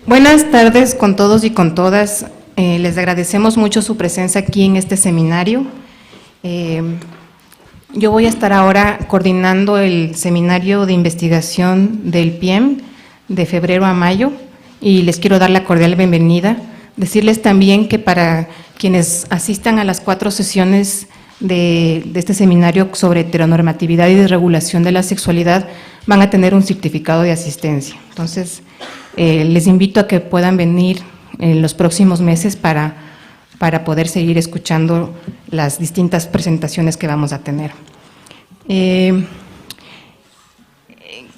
Buenas tardes con todos y con todas. Les agradecemos mucho su presencia aquí en este seminario. Yo voy a estar ahora coordinando el seminario de investigación del PIEM de febrero a mayo y les quiero dar la cordial bienvenida. Decirles también que para quienes asistan a las 4 sesiones de este seminario sobre heteronormatividad y desregulación de la sexualidad van a tener un certificado de asistencia. Entonces, les invito a que puedan venir en los próximos meses para poder seguir escuchando las distintas presentaciones que vamos a tener.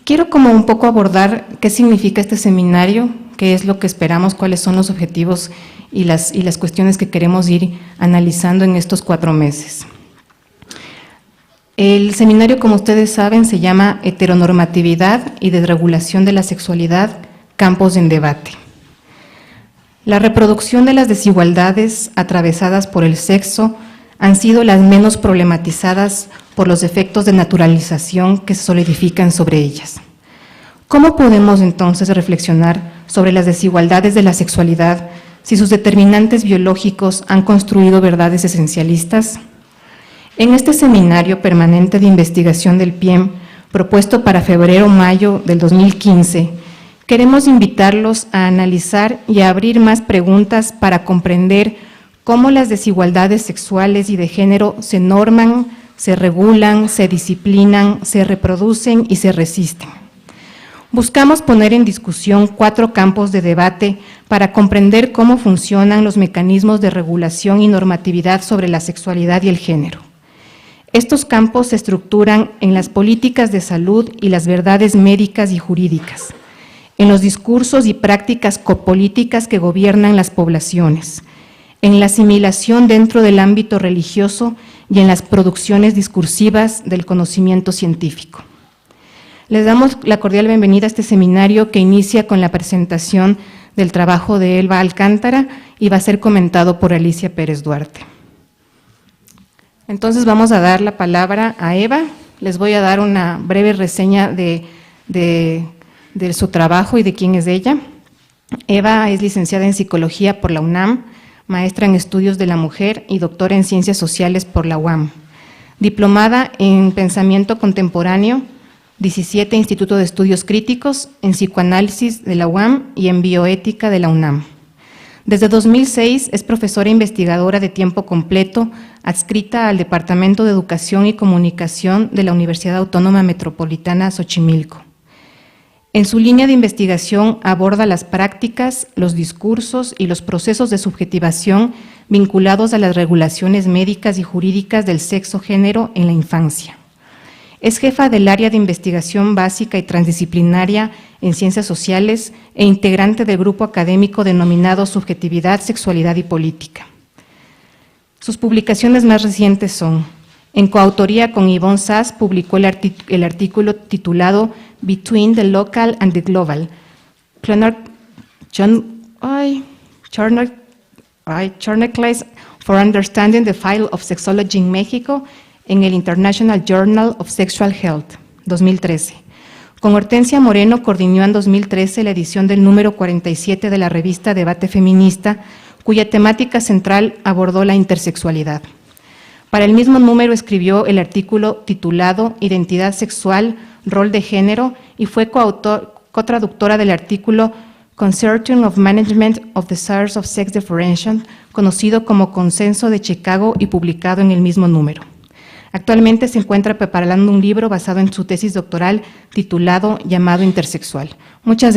Quiero como un poco abordar qué significa este seminario, qué es lo que esperamos, cuáles son los objetivos y las cuestiones que queremos ir analizando en estos 4 meses. El seminario, como ustedes saben, se llama Heteronormatividad y Desregulación de la Sexualidad, campos en debate. La reproducción de las desigualdades atravesadas por el sexo han sido las menos problematizadas por los efectos de naturalización que se solidifican sobre ellas. ¿Cómo podemos entonces reflexionar sobre las desigualdades de la sexualidad si sus determinantes biológicos han construido verdades esencialistas? En este seminario permanente de investigación del PIEM, propuesto para febrero-mayo del 2015, queremos invitarlos a analizar y a abrir más preguntas para comprender cómo las desigualdades sexuales y de género se norman, se regulan, se disciplinan, se reproducen y se resisten. Buscamos poner en discusión 4 campos de debate para comprender cómo funcionan los mecanismos de regulación y normatividad sobre la sexualidad y el género. Estos campos se estructuran en las políticas de salud y las verdades médicas y jurídicas, en los discursos y prácticas copolíticas que gobiernan las poblaciones, en la asimilación dentro del ámbito religioso y en las producciones discursivas del conocimiento científico. Les damos la cordial bienvenida a este seminario que inicia con la presentación del trabajo de Elba Alcántara y va a ser comentado por Alicia Pérez Duarte. Entonces vamos a dar la palabra a Eva. Les voy a dar una breve reseña de su trabajo y de quién es ella. Eva es licenciada en Psicología por la UNAM, maestra en Estudios de la Mujer y doctora en Ciencias Sociales por la UAM, diplomada en Pensamiento Contemporáneo, 17 Instituto de Estudios Críticos, en Psicoanálisis de la UAM y en Bioética de la UNAM. Desde 2006 es profesora investigadora de tiempo completo, adscrita al Departamento de Educación y Comunicación de la Universidad Autónoma Metropolitana Xochimilco. En su línea de investigación aborda las prácticas, los discursos y los procesos de subjetivación vinculados a las regulaciones médicas y jurídicas del sexo-género en la infancia. Es jefa del área de investigación básica y transdisciplinaria en ciencias sociales e integrante del grupo académico denominado Subjetividad, Sexualidad y Política. Sus publicaciones más recientes son: en coautoría con Yvonne Sass, publicó el artículo titulado Between the Local and the Global, Chronicles for Understanding the File of Sexology in Mexico, en el International Journal of Sexual Health, 2013. Con Hortensia Moreno coordinó en 2013 la edición del número 47 de la revista Debate Feminista, cuya temática central abordó la intersexualidad. Para el mismo número escribió el artículo titulado Identidad sexual, rol de género y fue cotraductora del artículo Consortium of Management of Desires of Sex Differentiation, conocido como Consenso de Chicago y publicado en el mismo número. Actualmente se encuentra preparando un libro basado en su tesis doctoral titulado Llamado Intersexual. Muchas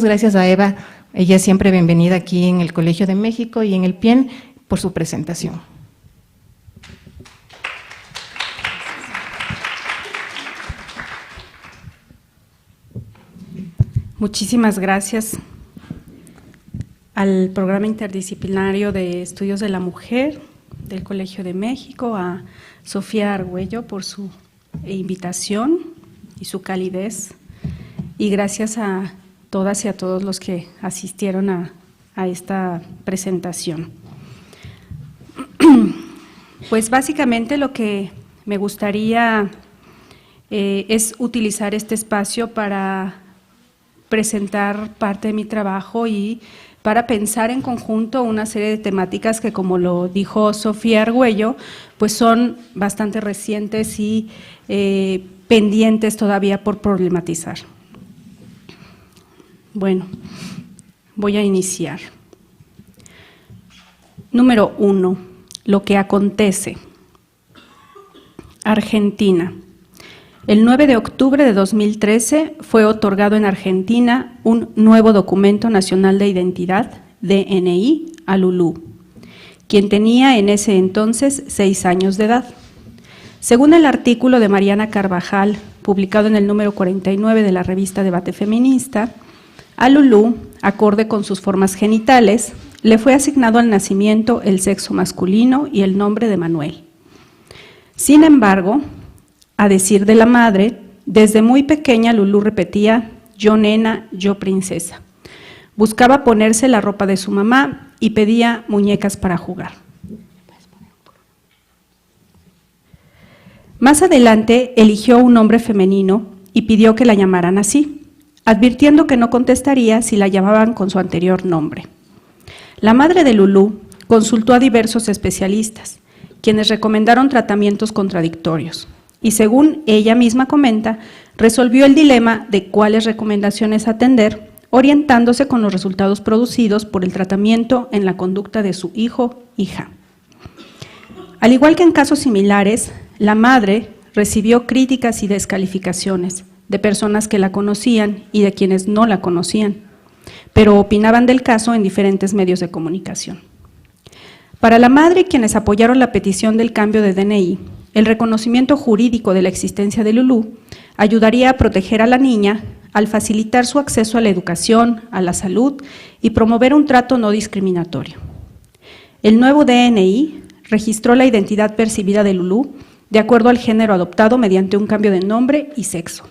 gracias a Eva, ella es siempre bienvenida aquí en el Colegio de México y en el PIEM por su presentación. Muchísimas gracias al Programa Interdisciplinario de Estudios de la Mujer del Colegio de México, a Sofía Argüello por su invitación y su calidez, y gracias a todas y a todos los que asistieron a esta presentación. Pues básicamente lo que me gustaría es utilizar este espacio para presentar parte de mi trabajo y para pensar en conjunto una serie de temáticas que, como lo dijo Sofía Argüello, pues son bastante recientes y pendientes todavía por problematizar. Bueno, voy a iniciar. Número 1, lo que acontece. Argentina. El 9 de octubre de 2013 fue otorgado en Argentina un nuevo documento nacional de identidad, DNI, a Lulú, quien tenía en ese entonces 6 años de edad. Según el artículo de Mariana Carvajal, publicado en el número 49 de la revista Debate Feminista, a Lulú, acorde con sus formas genitales, le fue asignado al nacimiento el sexo masculino y el nombre de Manuel. Sin embargo, a decir de la madre, desde muy pequeña Lulú repetía: yo nena, yo princesa. Buscaba ponerse la ropa de su mamá y pedía muñecas para jugar. Más adelante eligió un nombre femenino y pidió que la llamaran así, advirtiendo que no contestaría si la llamaban con su anterior nombre. La madre de Lulú consultó a diversos especialistas, quienes recomendaron tratamientos contradictorios. Y según ella misma comenta, resolvió el dilema de cuáles recomendaciones atender, orientándose con los resultados producidos por el tratamiento en la conducta de su hijo-hija. Al igual que en casos similares, la madre recibió críticas y descalificaciones de personas que la conocían y de quienes no la conocían, pero opinaban del caso en diferentes medios de comunicación. Para la madre y quienes apoyaron la petición del cambio de DNI, el reconocimiento jurídico de la existencia de Lulú ayudaría a proteger a la niña al facilitar su acceso a la educación, a la salud y promover un trato no discriminatorio. El nuevo DNI registró la identidad percibida de Lulú de acuerdo al género adoptado mediante un cambio de nombre y sexo.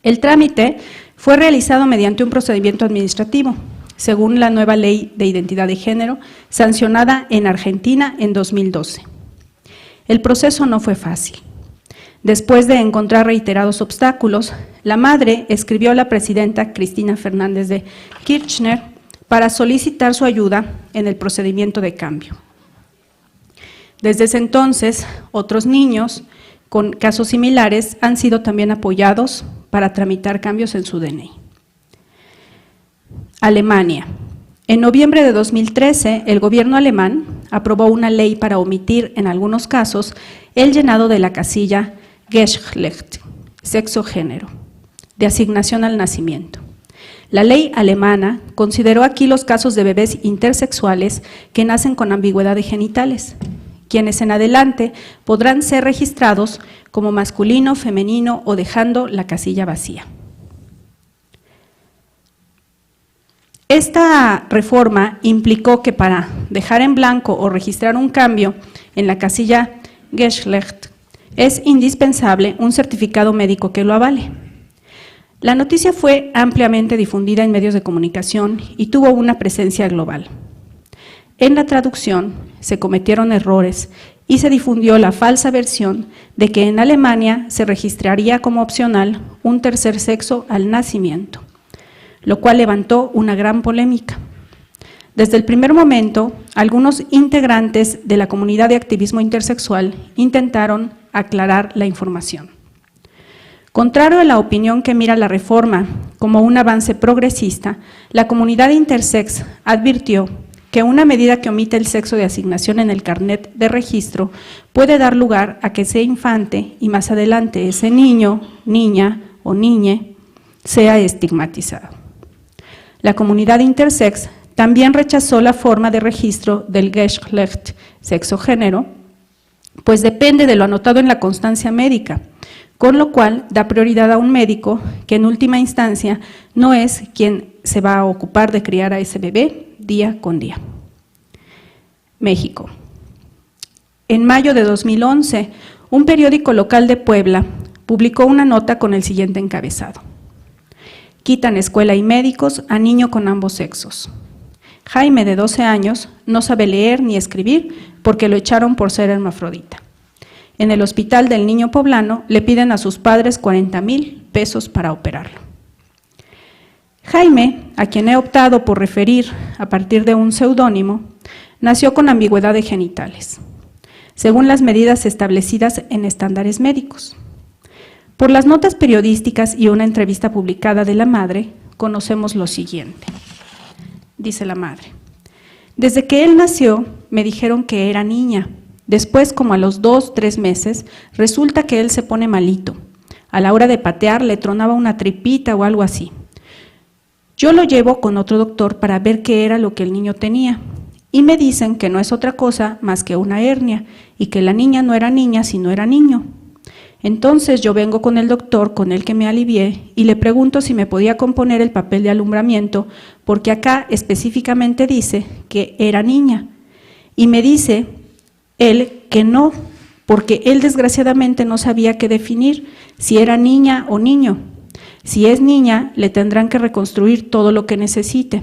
El trámite fue realizado mediante un procedimiento administrativo, según la nueva Ley de Identidad de Género, sancionada en Argentina en 2012. El proceso no fue fácil. Después de encontrar reiterados obstáculos, la madre escribió a la presidenta Cristina Fernández de Kirchner para solicitar su ayuda en el procedimiento de cambio. Desde ese entonces, otros niños con casos similares han sido también apoyados para tramitar cambios en su DNI. Alemania. En noviembre de 2013, el gobierno alemán aprobó una ley para omitir, en algunos casos, el llenado de la casilla Geschlecht, sexo-género, de asignación al nacimiento. La ley alemana consideró aquí los casos de bebés intersexuales que nacen con ambigüedad de genitales, quienes en adelante podrán ser registrados como masculino, femenino o dejando la casilla vacía. Esta reforma implicó que para dejar en blanco o registrar un cambio en la casilla Geschlecht es indispensable un certificado médico que lo avale. La noticia fue ampliamente difundida en medios de comunicación y tuvo una presencia global. En la traducción se cometieron errores y se difundió la falsa versión de que en Alemania se registraría como opcional un tercer sexo al nacimiento, lo cual levantó una gran polémica. Desde el primer momento, algunos integrantes de la comunidad de activismo intersexual intentaron aclarar la información. Contrario a la opinión que mira la reforma como un avance progresista, la comunidad intersex advirtió que una medida que omite el sexo de asignación en el carnet de registro puede dar lugar a que ese infante y más adelante ese niño, niña o niñe sea estigmatizado. La comunidad intersex también rechazó la forma de registro del Geschlecht, sexo-género, pues depende de lo anotado en la constancia médica, con lo cual da prioridad a un médico que en última instancia no es quien se va a ocupar de criar a ese bebé día con día. México. En mayo de 2011, un periódico local de Puebla publicó una nota con el siguiente encabezado: quitan escuela y médicos a niño con ambos sexos. Jaime, de 12 años, no sabe leer ni escribir porque lo echaron por ser hermafrodita. En el hospital del Niño Poblano le piden a sus padres 40,000 pesos para operarlo. Jaime, a quien he optado por referir a partir de un seudónimo, nació con ambigüedad de genitales, según las medidas establecidas en estándares médicos. Por las notas periodísticas y una entrevista publicada de la madre, conocemos lo siguiente. Dice la madre: desde que él nació, me dijeron que era niña. Después, como a los 2-3 meses, resulta que él se pone malito. A la hora de patear le tronaba una tripita o algo así. Yo lo llevo con otro doctor para ver qué era lo que el niño tenía. Y me dicen que no es otra cosa más que una hernia y que la niña no era niña sino era niño. Entonces yo vengo con el doctor con el que me alivié y le pregunto si me podía componer el papel de alumbramiento porque acá específicamente dice que era niña. Y me dice él que no, porque él desgraciadamente no sabía qué definir, si era niña o niño. Si es niña, le tendrán que reconstruir todo lo que necesite.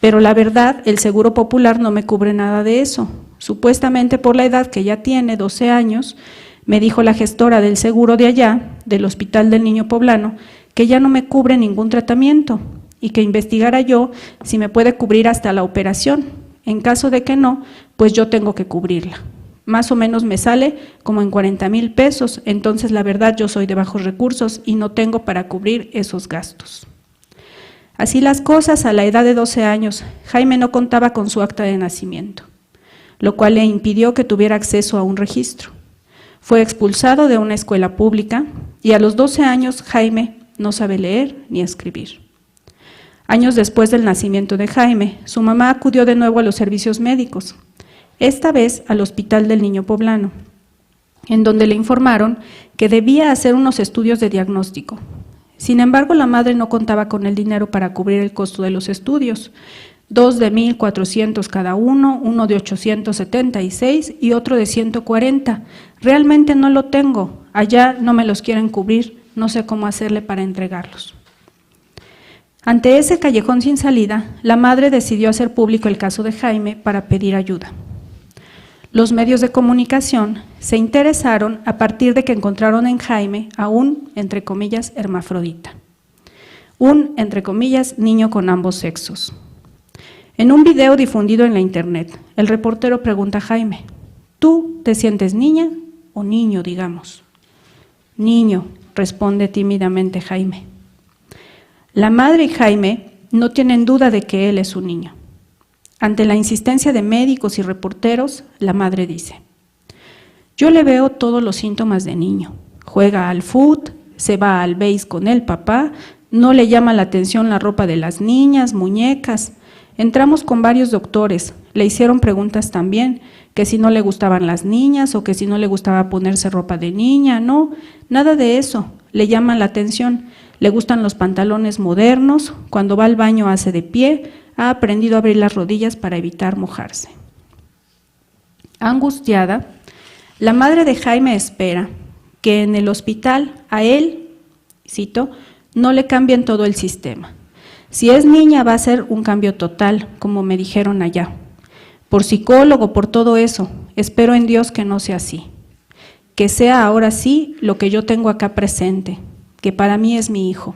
Pero la verdad, el Seguro Popular no me cubre nada de eso. Supuestamente por la edad que ya tiene, 12 años, me dijo la gestora del seguro de allá, del Hospital del Niño Poblano, que ya no me cubre ningún tratamiento y que investigara yo si me puede cubrir hasta la operación. En caso de que no, pues yo tengo que cubrirla. Más o menos me sale como en 40,000 pesos, entonces la verdad yo soy de bajos recursos y no tengo para cubrir esos gastos. Así las cosas, a la edad de 12 años, Jaime no contaba con su acta de nacimiento, lo cual le impidió que tuviera acceso a un registro. Fue expulsado de una escuela pública y a los 12 años Jaime no sabe leer ni escribir. Años después del nacimiento de Jaime, su mamá acudió de nuevo a los servicios médicos, esta vez al Hospital del Niño Poblano, en donde le informaron que debía hacer unos estudios de diagnóstico. Sin embargo, la madre no contaba con el dinero para cubrir el costo de los estudios, 2 de 1,400 cada uno de 876 y otro de 140. Realmente no lo tengo, allá no me los quieren cubrir, no sé cómo hacerle para entregarlos. Ante ese callejón sin salida, la madre decidió hacer público el caso de Jaime para pedir ayuda. Los medios de comunicación se interesaron a partir de que encontraron en Jaime a un, entre comillas, hermafrodita, un, entre comillas, niño con ambos sexos. En un video difundido en la internet, el reportero pregunta a Jaime: ¿tú te sientes niña o niño, digamos? Niño, responde tímidamente Jaime. La madre y Jaime no tienen duda de que él es un niño. Ante la insistencia de médicos y reporteros, la madre dice: yo le veo todos los síntomas de niño. Juega al fútbol, se va al béis con el papá, no le llama la atención la ropa de las niñas, muñecas. Entramos con varios doctores, le hicieron preguntas también, que si no le gustaban las niñas o que si no le gustaba ponerse ropa de niña. No, nada de eso, le llaman la atención. Le gustan los pantalones modernos, cuando va al baño hace de pie, ha aprendido a abrir las rodillas para evitar mojarse. Angustiada, la madre de Jaime espera que en el hospital a él, cito, no le cambien todo el sistema. Si es niña va a ser un cambio total, como me dijeron allá. Por psicólogo, por todo eso, espero en Dios que no sea así. Que sea ahora sí lo que yo tengo acá presente, que para mí es mi hijo.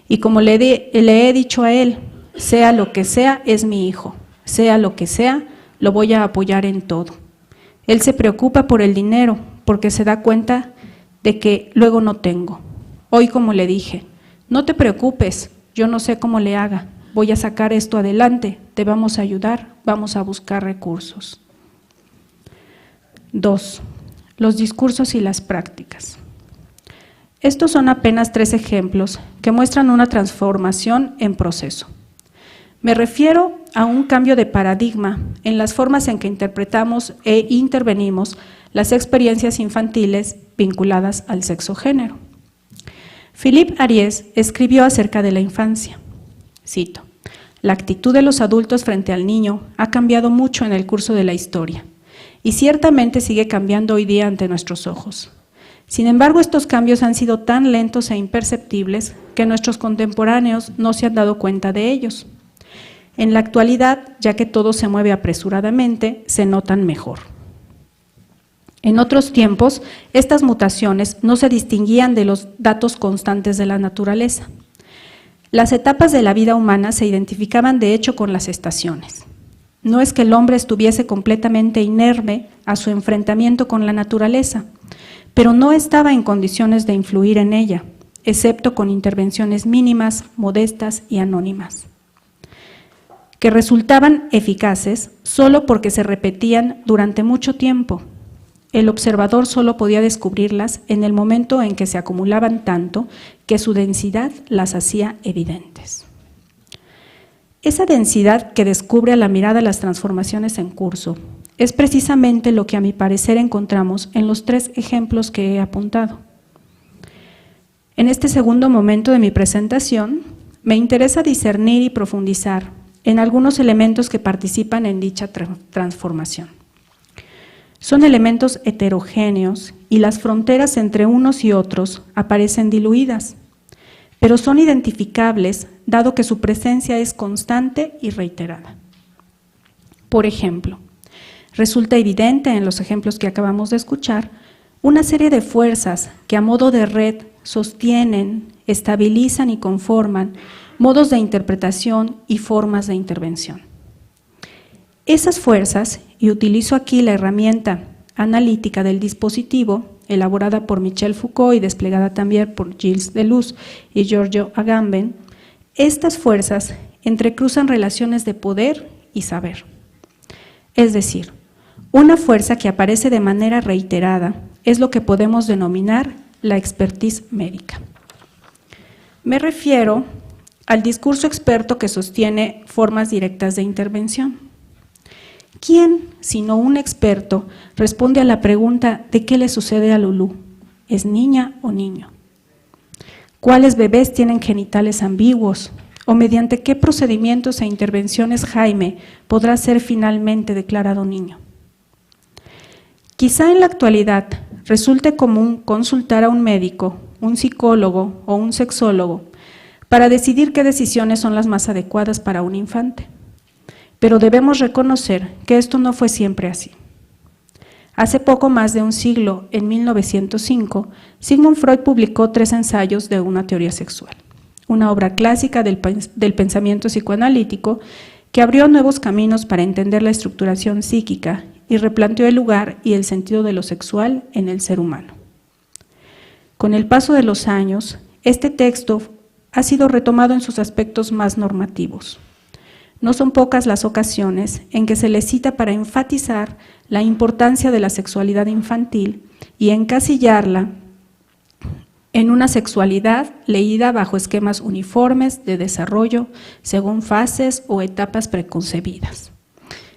Y como le he dicho a él, sea lo que sea, es mi hijo. Sea lo que sea, lo voy a apoyar en todo. Él se preocupa por el dinero, porque se da cuenta de que luego no tengo. Hoy, como le dije, no te preocupes, yo no sé cómo le haga, voy a sacar esto adelante, te vamos a ayudar, vamos a buscar recursos. 2. Los discursos y las prácticas. Estos son apenas 3 ejemplos que muestran una transformación en proceso. Me refiero a un cambio de paradigma en las formas en que interpretamos e intervenimos las experiencias infantiles vinculadas al sexo-género. Philippe Ariès escribió acerca de la infancia. Cito: la actitud de los adultos frente al niño ha cambiado mucho en el curso de la historia y ciertamente sigue cambiando hoy día ante nuestros ojos. Sin embargo, estos cambios han sido tan lentos e imperceptibles que nuestros contemporáneos no se han dado cuenta de ellos. En la actualidad, ya que todo se mueve apresuradamente, se notan mejor. En otros tiempos, estas mutaciones no se distinguían de los datos constantes de la naturaleza. Las etapas de la vida humana se identificaban de hecho con las estaciones. No es que el hombre estuviese completamente inerme a su enfrentamiento con la naturaleza, pero no estaba en condiciones de influir en ella, excepto con intervenciones mínimas, modestas y anónimas, que resultaban eficaces solo porque se repetían durante mucho tiempo. El observador solo podía descubrirlas en el momento en que se acumulaban tanto que su densidad las hacía evidentes. Esa densidad que descubre a la mirada las transformaciones en curso es precisamente lo que a mi parecer encontramos en los 3 ejemplos que he apuntado. En este segundo momento de mi presentación, me interesa discernir y profundizar en algunos elementos que participan en dicha transformación. Son elementos heterogéneos y las fronteras entre unos y otros aparecen diluidas, pero son identificables dado que su presencia es constante y reiterada. Por ejemplo, resulta evidente en los ejemplos que acabamos de escuchar una serie de fuerzas que a modo de red sostienen, estabilizan y conforman modos de interpretación y formas de intervención. Esas fuerzas, y utilizo aquí la herramienta analítica del dispositivo, elaborada por Michel Foucault y desplegada también por Gilles Deleuze y Giorgio Agamben, estas fuerzas entrecruzan relaciones de poder y saber. Es decir, una fuerza que aparece de manera reiterada es lo que podemos denominar la expertise médica. Me refiero al discurso experto que sostiene formas directas de intervención. ¿Quién, sino un experto, responde a la pregunta de qué le sucede a Lulú? ¿Es niña o niño? ¿Cuáles bebés tienen genitales ambiguos? ¿O mediante qué procedimientos e intervenciones Jaime podrá ser finalmente declarado niño? Quizá en la actualidad resulte común consultar a un médico, un psicólogo o un sexólogo para decidir qué decisiones son las más adecuadas para un infante. Pero debemos reconocer que esto no fue siempre así. Hace poco más de un siglo, en 1905, Sigmund Freud publicó 3 ensayos de una teoría sexual, una obra clásica del pensamiento psicoanalítico que abrió nuevos caminos para entender la estructuración psíquica y replanteó el lugar y el sentido de lo sexual en el ser humano. Con el paso de los años, este texto ha sido retomado en sus aspectos más normativos. No son pocas las ocasiones en que se le cita para enfatizar la importancia de la sexualidad infantil y encasillarla en una sexualidad leída bajo esquemas uniformes de desarrollo según fases o etapas preconcebidas.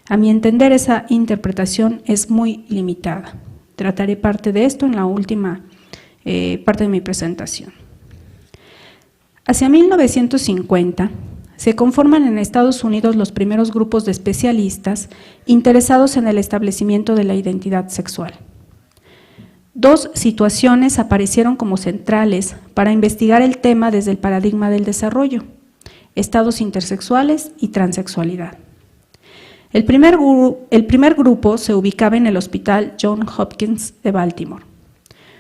A mi entender, esa interpretación es muy limitada. Trataré parte de esto en la última parte de mi presentación. Hacia 1950, se conforman en Estados Unidos los primeros grupos de especialistas interesados en el establecimiento de la identidad sexual. 2 situaciones aparecieron como centrales para investigar el tema desde el paradigma del desarrollo: estados intersexuales y transexualidad. El primer grupo se ubicaba en el Hospital Johns Hopkins de Baltimore.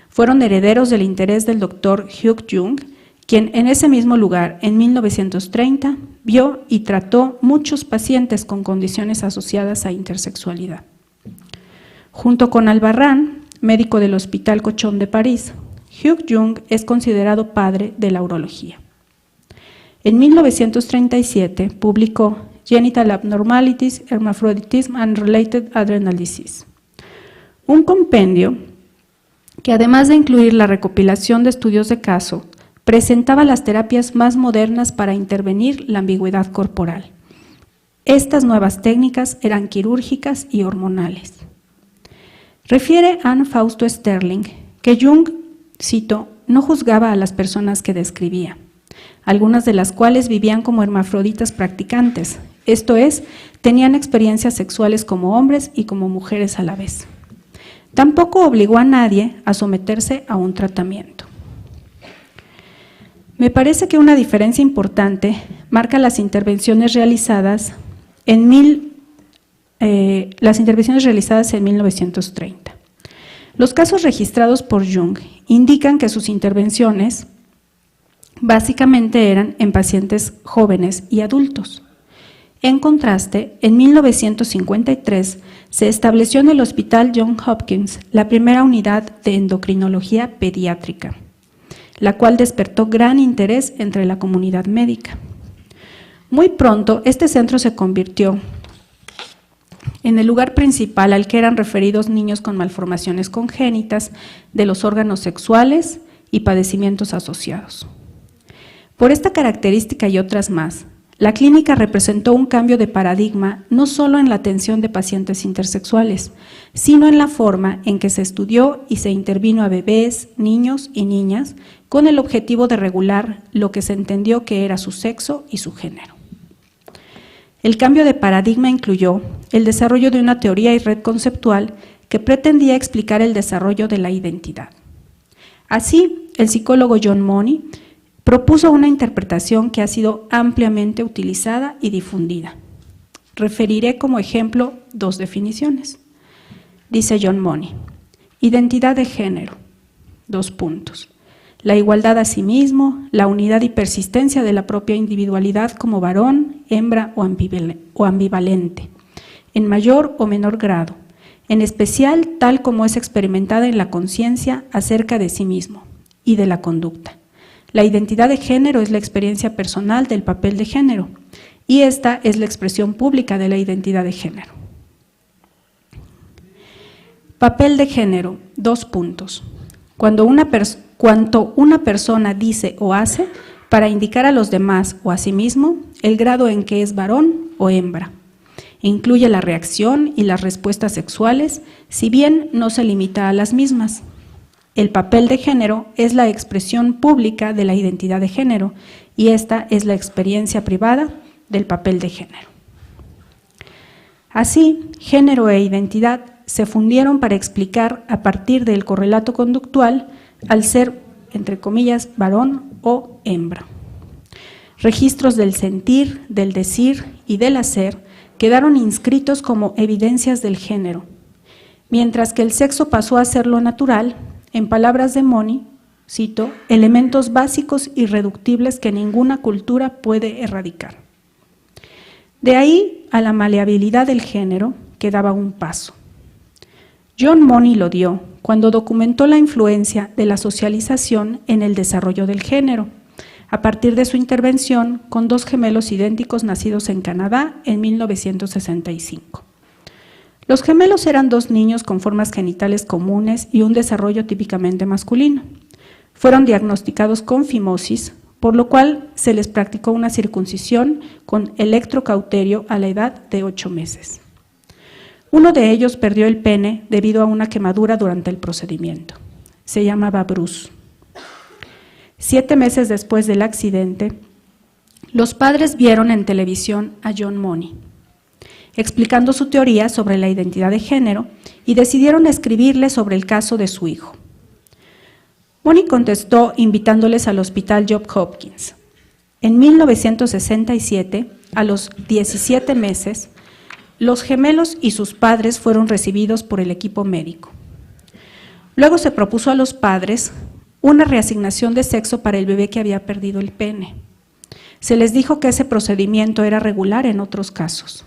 Fueron herederos del interés del doctor Hugh Jung, quien en ese mismo lugar, en 1930, vio y trató muchos pacientes con condiciones asociadas a intersexualidad. Junto con Albarrán, médico del Hospital Cochon de París, Hugh Jung es considerado padre de la urología. En 1937 publicó Genital Abnormalities, Hermaphroditism and Related Adrenal Disease, un compendio que, además de incluir la recopilación de estudios de caso, presentaba las terapias más modernas para intervenir la ambigüedad corporal. Estas nuevas técnicas eran quirúrgicas y hormonales. Refiere Anne Fausto Sterling que Jung, cito, no juzgaba a las personas que describía, algunas de las cuales vivían como hermafroditas practicantes, esto es, tenían experiencias sexuales como hombres y como mujeres a la vez. Tampoco obligó a nadie a someterse a un tratamiento. Me parece que una diferencia importante marca las intervenciones realizadas en 1930. Los casos registrados por Jung indican que sus intervenciones básicamente eran en pacientes jóvenes y adultos. En contraste, en 1953 se estableció en el Hospital Johns Hopkins la primera unidad de endocrinología pediátrica, la cual despertó gran interés entre la comunidad médica. Muy pronto, este centro se convirtió en el lugar principal al que eran referidos niños con malformaciones congénitas de los órganos sexuales y padecimientos asociados. Por esta característica y otras más, la clínica representó un cambio de paradigma no solo en la atención de pacientes intersexuales, sino en la forma en que se estudió y se intervino a bebés, niños y niñas con el objetivo de regular lo que se entendió que era su sexo y su género. El cambio de paradigma incluyó el desarrollo de una teoría y red conceptual que pretendía explicar el desarrollo de la identidad. Así, el psicólogo John Money propuso una interpretación que ha sido ampliamente utilizada y difundida. Referiré como ejemplo dos definiciones. Dice John Money: identidad de género, : la igualdad a sí mismo, la unidad y persistencia de la propia individualidad como varón, hembra o ambivalente, en mayor o menor grado, en especial tal como es experimentada en la conciencia acerca de sí mismo y de la conducta. La identidad de género es la experiencia personal del papel de género, y esta es la expresión pública de la identidad de género. Papel de género, : cuanto una persona dice o hace para indicar a los demás o a sí mismo el grado en que es varón o hembra. Incluye la reacción y las respuestas sexuales, si bien no se limita a las mismas. El papel de género es la expresión pública de la identidad de género, y esta es la experiencia privada del papel de género. Así, género e identidad se fundieron para explicar a partir del correlato conductual al ser, entre comillas, varón o hembra. Registros del sentir, del decir y del hacer quedaron inscritos como evidencias del género, mientras que el sexo pasó a ser lo natural, en palabras de Money, cito, elementos básicos irreductibles que ninguna cultura puede erradicar. De ahí a la maleabilidad del género quedaba un paso. John Money lo dio cuando documentó la influencia de la socialización en el desarrollo del género, a partir de su intervención con dos gemelos idénticos nacidos en Canadá en 1965. Los gemelos eran dos niños con formas genitales comunes y un desarrollo típicamente masculino. Fueron diagnosticados con fimosis, por lo cual se les practicó una circuncisión con electrocauterio a la edad de 8 meses. Uno de ellos perdió el pene debido a una quemadura durante el procedimiento. Se llamaba Bruce. 7 meses después del accidente, los padres vieron en televisión a John Money, explicando su teoría sobre la identidad de género, y decidieron escribirle sobre el caso de su hijo. Money contestó invitándoles al Hospital Johns Hopkins. En 1967, a los 17 meses, los gemelos y sus padres fueron recibidos por el equipo médico. Luego se propuso a los padres una reasignación de sexo para el bebé que había perdido el pene. Se les dijo que ese procedimiento era regular en otros casos.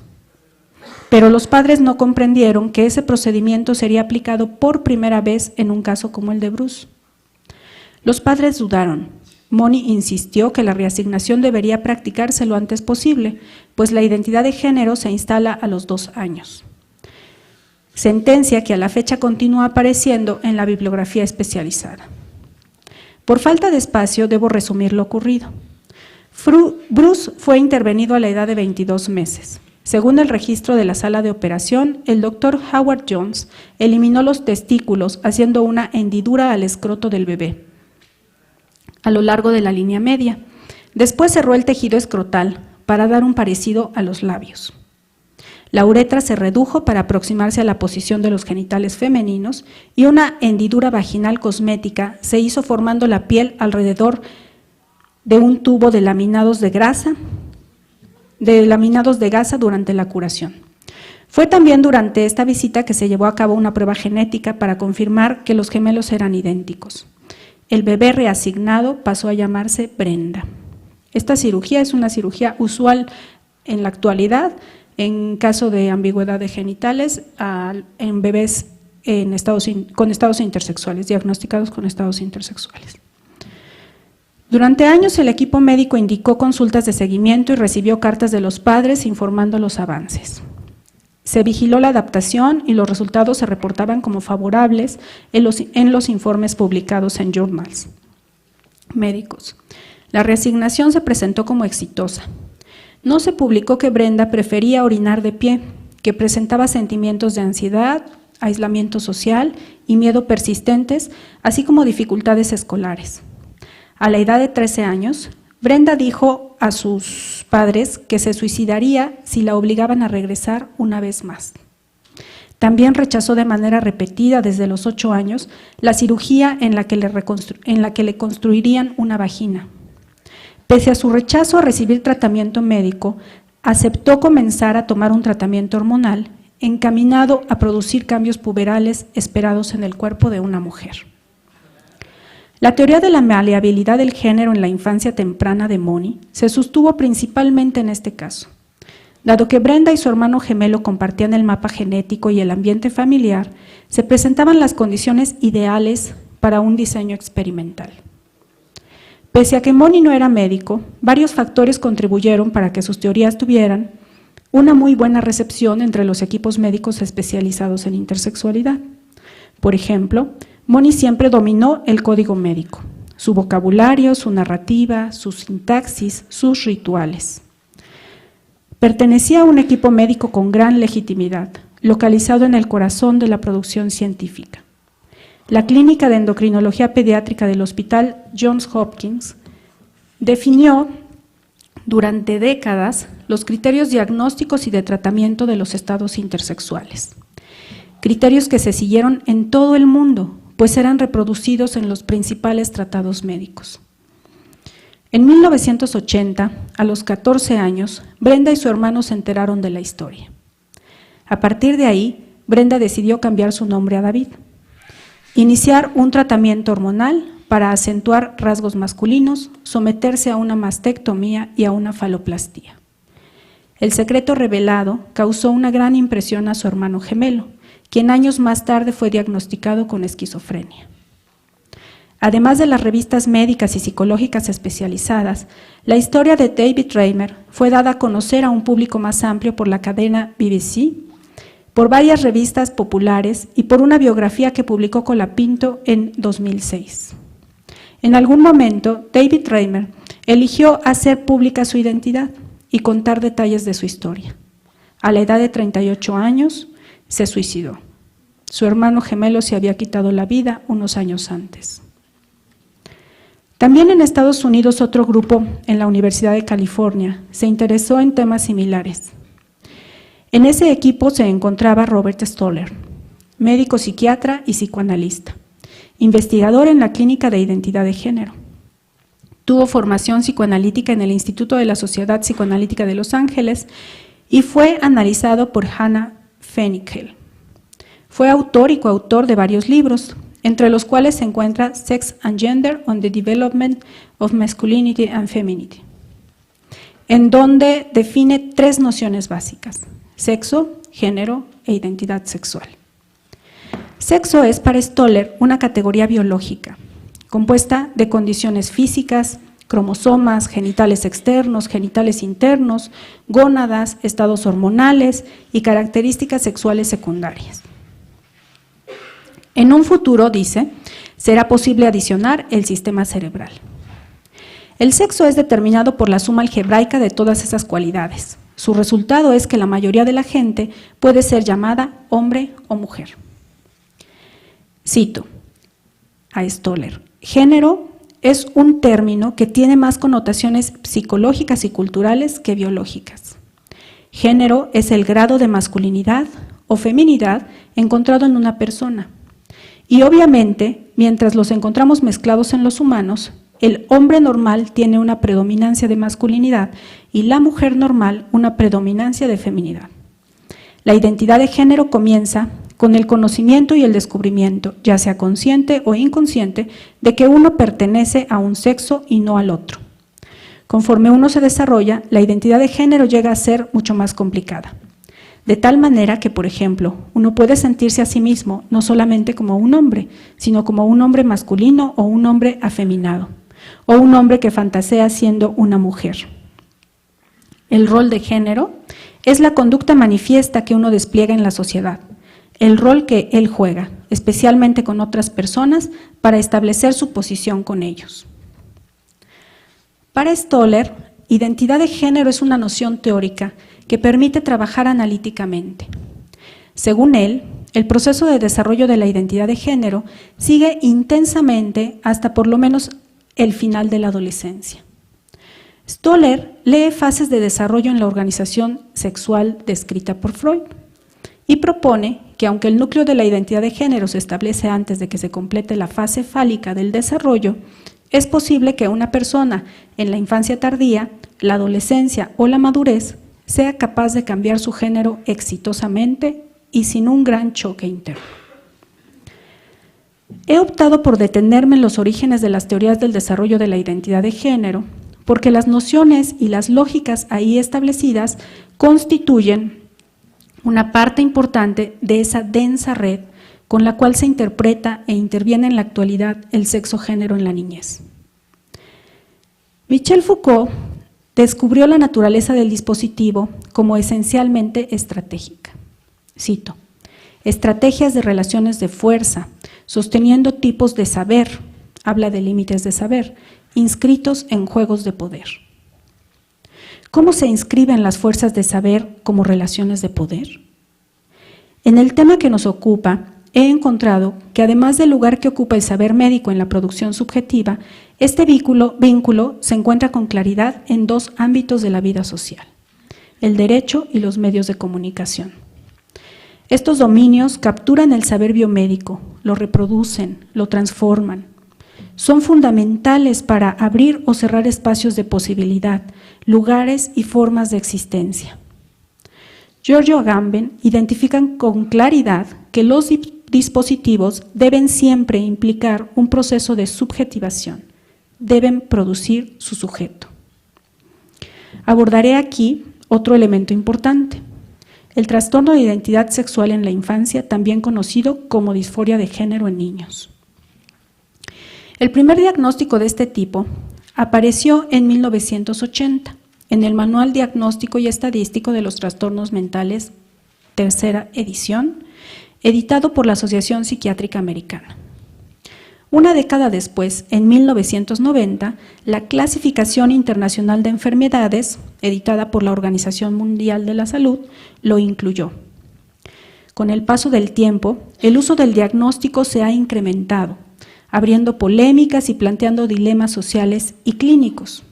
Pero los padres no comprendieron que ese procedimiento sería aplicado por primera vez en un caso como el de Bruce. Los padres dudaron. Money insistió que la reasignación debería practicarse lo antes posible, pues la identidad de género se instala a los 2 años. Sentencia que a la fecha continúa apareciendo en la bibliografía especializada. Por falta de espacio, debo resumir lo ocurrido. Bruce fue intervenido a la edad de 22 meses. Según el registro de la sala de operación, el doctor Howard Jones eliminó los testículos haciendo una hendidura al escroto del bebé a lo largo de la línea media. Después cerró el tejido escrotal para dar un parecido a los labios. La uretra se redujo para aproximarse a la posición de los genitales femeninos y una hendidura vaginal cosmética se hizo formando la piel alrededor de un tubo de laminados de gasa durante la curación. Fue también durante esta visita que se llevó a cabo una prueba genética para confirmar que los gemelos eran idénticos. El bebé reasignado pasó a llamarse Brenda. Esta cirugía es una cirugía usual en la actualidad en caso de ambigüedad de genitales en bebés con estados intersexuales, diagnosticados con estados intersexuales. Durante años el equipo médico indicó consultas de seguimiento y recibió cartas de los padres informando los avances. Se vigiló la adaptación y los resultados se reportaban como favorables en los informes publicados en journals médicos. La reasignación se presentó como exitosa. No se publicó que Brenda prefería orinar de pie, que presentaba sentimientos de ansiedad, aislamiento social y miedo persistentes, así como dificultades escolares. A la edad de 13 años, Brenda dijo a sus padres que se suicidaría si la obligaban a regresar una vez más. También rechazó de manera repetida desde los 8 años la cirugía en la que le construirían una vagina. Pese a su rechazo a recibir tratamiento médico, aceptó comenzar a tomar un tratamiento hormonal encaminado a producir cambios puberales esperados en el cuerpo de una mujer. La teoría de la maleabilidad del género en la infancia temprana de Moni se sostuvo principalmente en este caso. Dado que Brenda y su hermano gemelo compartían el mapa genético y el ambiente familiar, se presentaban las condiciones ideales para un diseño experimental. Pese a que Moni no era médico, varios factores contribuyeron para que sus teorías tuvieran una muy buena recepción entre los equipos médicos especializados en intersexualidad. Por ejemplo, Moni siempre dominó el código médico, su vocabulario, su narrativa, su sintaxis, sus rituales. Pertenecía a un equipo médico con gran legitimidad, localizado en el corazón de la producción científica. La Clínica de Endocrinología Pediátrica del Hospital Johns Hopkins definió durante décadas los criterios diagnósticos y de tratamiento de los estados intersexuales. Criterios que se siguieron en todo el mundo, pues eran reproducidos en los principales tratados médicos. En 1980, a los 14 años, Brenda y su hermano se enteraron de la historia. A partir de ahí, Brenda decidió cambiar su nombre a David, iniciar un tratamiento hormonal para acentuar rasgos masculinos, someterse a una mastectomía y a una faloplastía. El secreto revelado causó una gran impresión a su hermano gemelo, quien años más tarde fue diagnosticado con esquizofrenia. Además de las revistas médicas y psicológicas especializadas, la historia de David Reimer fue dada a conocer a un público más amplio por la cadena BBC, por varias revistas populares y por una biografía que publicó Colapinto en 2006. En algún momento, David Reimer eligió hacer pública su identidad y contar detalles de su historia. A la edad de 38 años, se suicidó. Su hermano gemelo se había quitado la vida unos años antes. También en Estados Unidos otro grupo en la Universidad de California se interesó en temas similares. En ese equipo se encontraba Robert Stoller, médico psiquiatra y psicoanalista, investigador en la Clínica de Identidad de Género. Tuvo formación psicoanalítica en el Instituto de la Sociedad Psicoanalítica de Los Ángeles y fue analizado por Hannah Fennikel. Fue autor y coautor de varios libros, entre los cuales se encuentra Sex and Gender on the Development of Masculinity and Femininity, en donde define 3 nociones básicas: sexo, género e identidad sexual. Sexo es para Stoller una categoría biológica, compuesta de condiciones físicas, cromosomas, genitales externos, genitales internos, gónadas, estados hormonales y características sexuales secundarias. En un futuro, dice, será posible adicionar el sistema cerebral. El sexo es determinado por la suma algebraica de todas esas cualidades. Su resultado es que la mayoría de la gente puede ser llamada hombre o mujer. Cito a Stoller: género es un término que tiene más connotaciones psicológicas y culturales que biológicas. Género es el grado de masculinidad o feminidad encontrado en una persona. Y obviamente, mientras los encontramos mezclados en los humanos, el hombre normal tiene una predominancia de masculinidad y la mujer normal una predominancia de feminidad. La identidad de género comienza con el conocimiento y el descubrimiento, ya sea consciente o inconsciente, de que uno pertenece a un sexo y no al otro. Conforme uno se desarrolla, la identidad de género llega a ser mucho más complicada. De tal manera que, por ejemplo, uno puede sentirse a sí mismo no solamente como un hombre, sino como un hombre masculino o un hombre afeminado, o un hombre que fantasea siendo una mujer. El rol de género es la conducta manifiesta que uno despliega en la sociedad, el rol que él juega, especialmente con otras personas, para establecer su posición con ellos. Para Stoller, identidad de género es una noción teórica que permite trabajar analíticamente. Según él, el proceso de desarrollo de la identidad de género sigue intensamente hasta por lo menos el final de la adolescencia. Stoller lee fases de desarrollo en la organización sexual descrita por Freud y propone que aunque el núcleo de la identidad de género se establece antes de que se complete la fase fálica del desarrollo, es posible que una persona en la infancia tardía, la adolescencia o la madurez sea capaz de cambiar su género exitosamente y sin un gran choque interno. He optado por detenerme en los orígenes de las teorías del desarrollo de la identidad de género, porque las nociones y las lógicas ahí establecidas constituyen una parte importante de esa densa red con la cual se interpreta e interviene en la actualidad el sexo-género en la niñez. Michel Foucault descubrió la naturaleza del dispositivo como esencialmente estratégica. Cito: estrategias de relaciones de fuerza, sosteniendo tipos de saber, habla de límites de saber, inscritos en juegos de poder. ¿Cómo se inscriben las fuerzas de saber como relaciones de poder? En el tema que nos ocupa, he encontrado que además del lugar que ocupa el saber médico en la producción subjetiva, este vínculo se encuentra con claridad en dos ámbitos de la vida social: el derecho y los medios de comunicación. Estos dominios capturan el saber biomédico, lo reproducen, lo transforman. Son fundamentales para abrir o cerrar espacios de posibilidad, lugares y formas de existencia. Giorgio Agamben identifican con claridad que los dispositivos deben siempre implicar un proceso de subjetivación, deben producir su sujeto. Abordaré aquí otro elemento importante: el trastorno de identidad sexual en la infancia, también conocido como disforia de género en niños. El primer diagnóstico de este tipo apareció en 1980 en el Manual Diagnóstico y Estadístico de los Trastornos Mentales, tercera edición, editado por la Asociación Psiquiátrica Americana. Una década después, en 1990, la Clasificación Internacional de Enfermedades, editada por la Organización Mundial de la Salud, lo incluyó. Con el paso del tiempo, el uso del diagnóstico se ha incrementado, abriendo polémicas y planteando dilemas sociales y clínicos.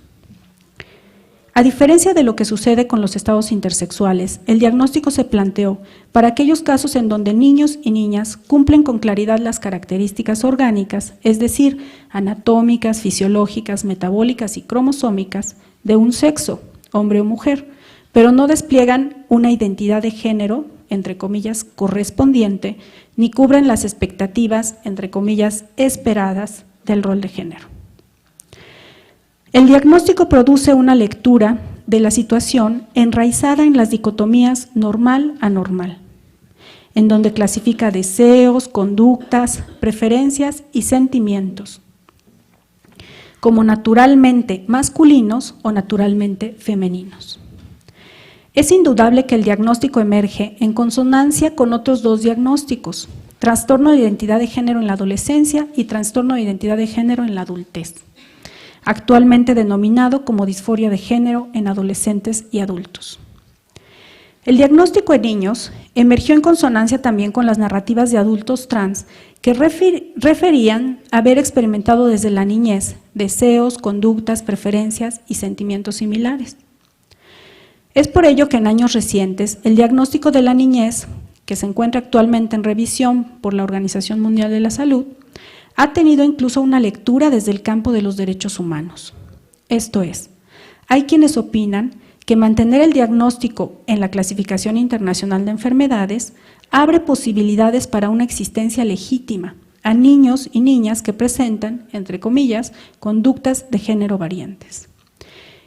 A diferencia de lo que sucede con los estados intersexuales, el diagnóstico se planteó para aquellos casos en donde niños y niñas cumplen con claridad las características orgánicas, es decir, anatómicas, fisiológicas, metabólicas y cromosómicas, de un sexo, hombre o mujer, pero no despliegan una identidad de género, entre comillas, correspondiente, ni cubren las expectativas, entre comillas, esperadas del rol de género. El diagnóstico produce una lectura de la situación enraizada en las dicotomías normal-anormal, en donde clasifica deseos, conductas, preferencias y sentimientos como naturalmente masculinos o naturalmente femeninos. Es indudable que el diagnóstico emerge en consonancia con otros dos diagnósticos: trastorno de identidad de género en la adolescencia y trastorno de identidad de género en la adultez, actualmente denominado como disforia de género en adolescentes y adultos. El diagnóstico en niños emergió en consonancia también con las narrativas de adultos trans que referían haber experimentado desde la niñez deseos, conductas, preferencias y sentimientos similares. Es por ello que en años recientes el diagnóstico de la niñez, que se encuentra actualmente en revisión por la Organización Mundial de la Salud, ha tenido incluso una lectura desde el campo de los derechos humanos. Esto es, hay quienes opinan que mantener el diagnóstico en la Clasificación Internacional de Enfermedades abre posibilidades para una existencia legítima a niños y niñas que presentan, entre comillas, conductas de género variantes.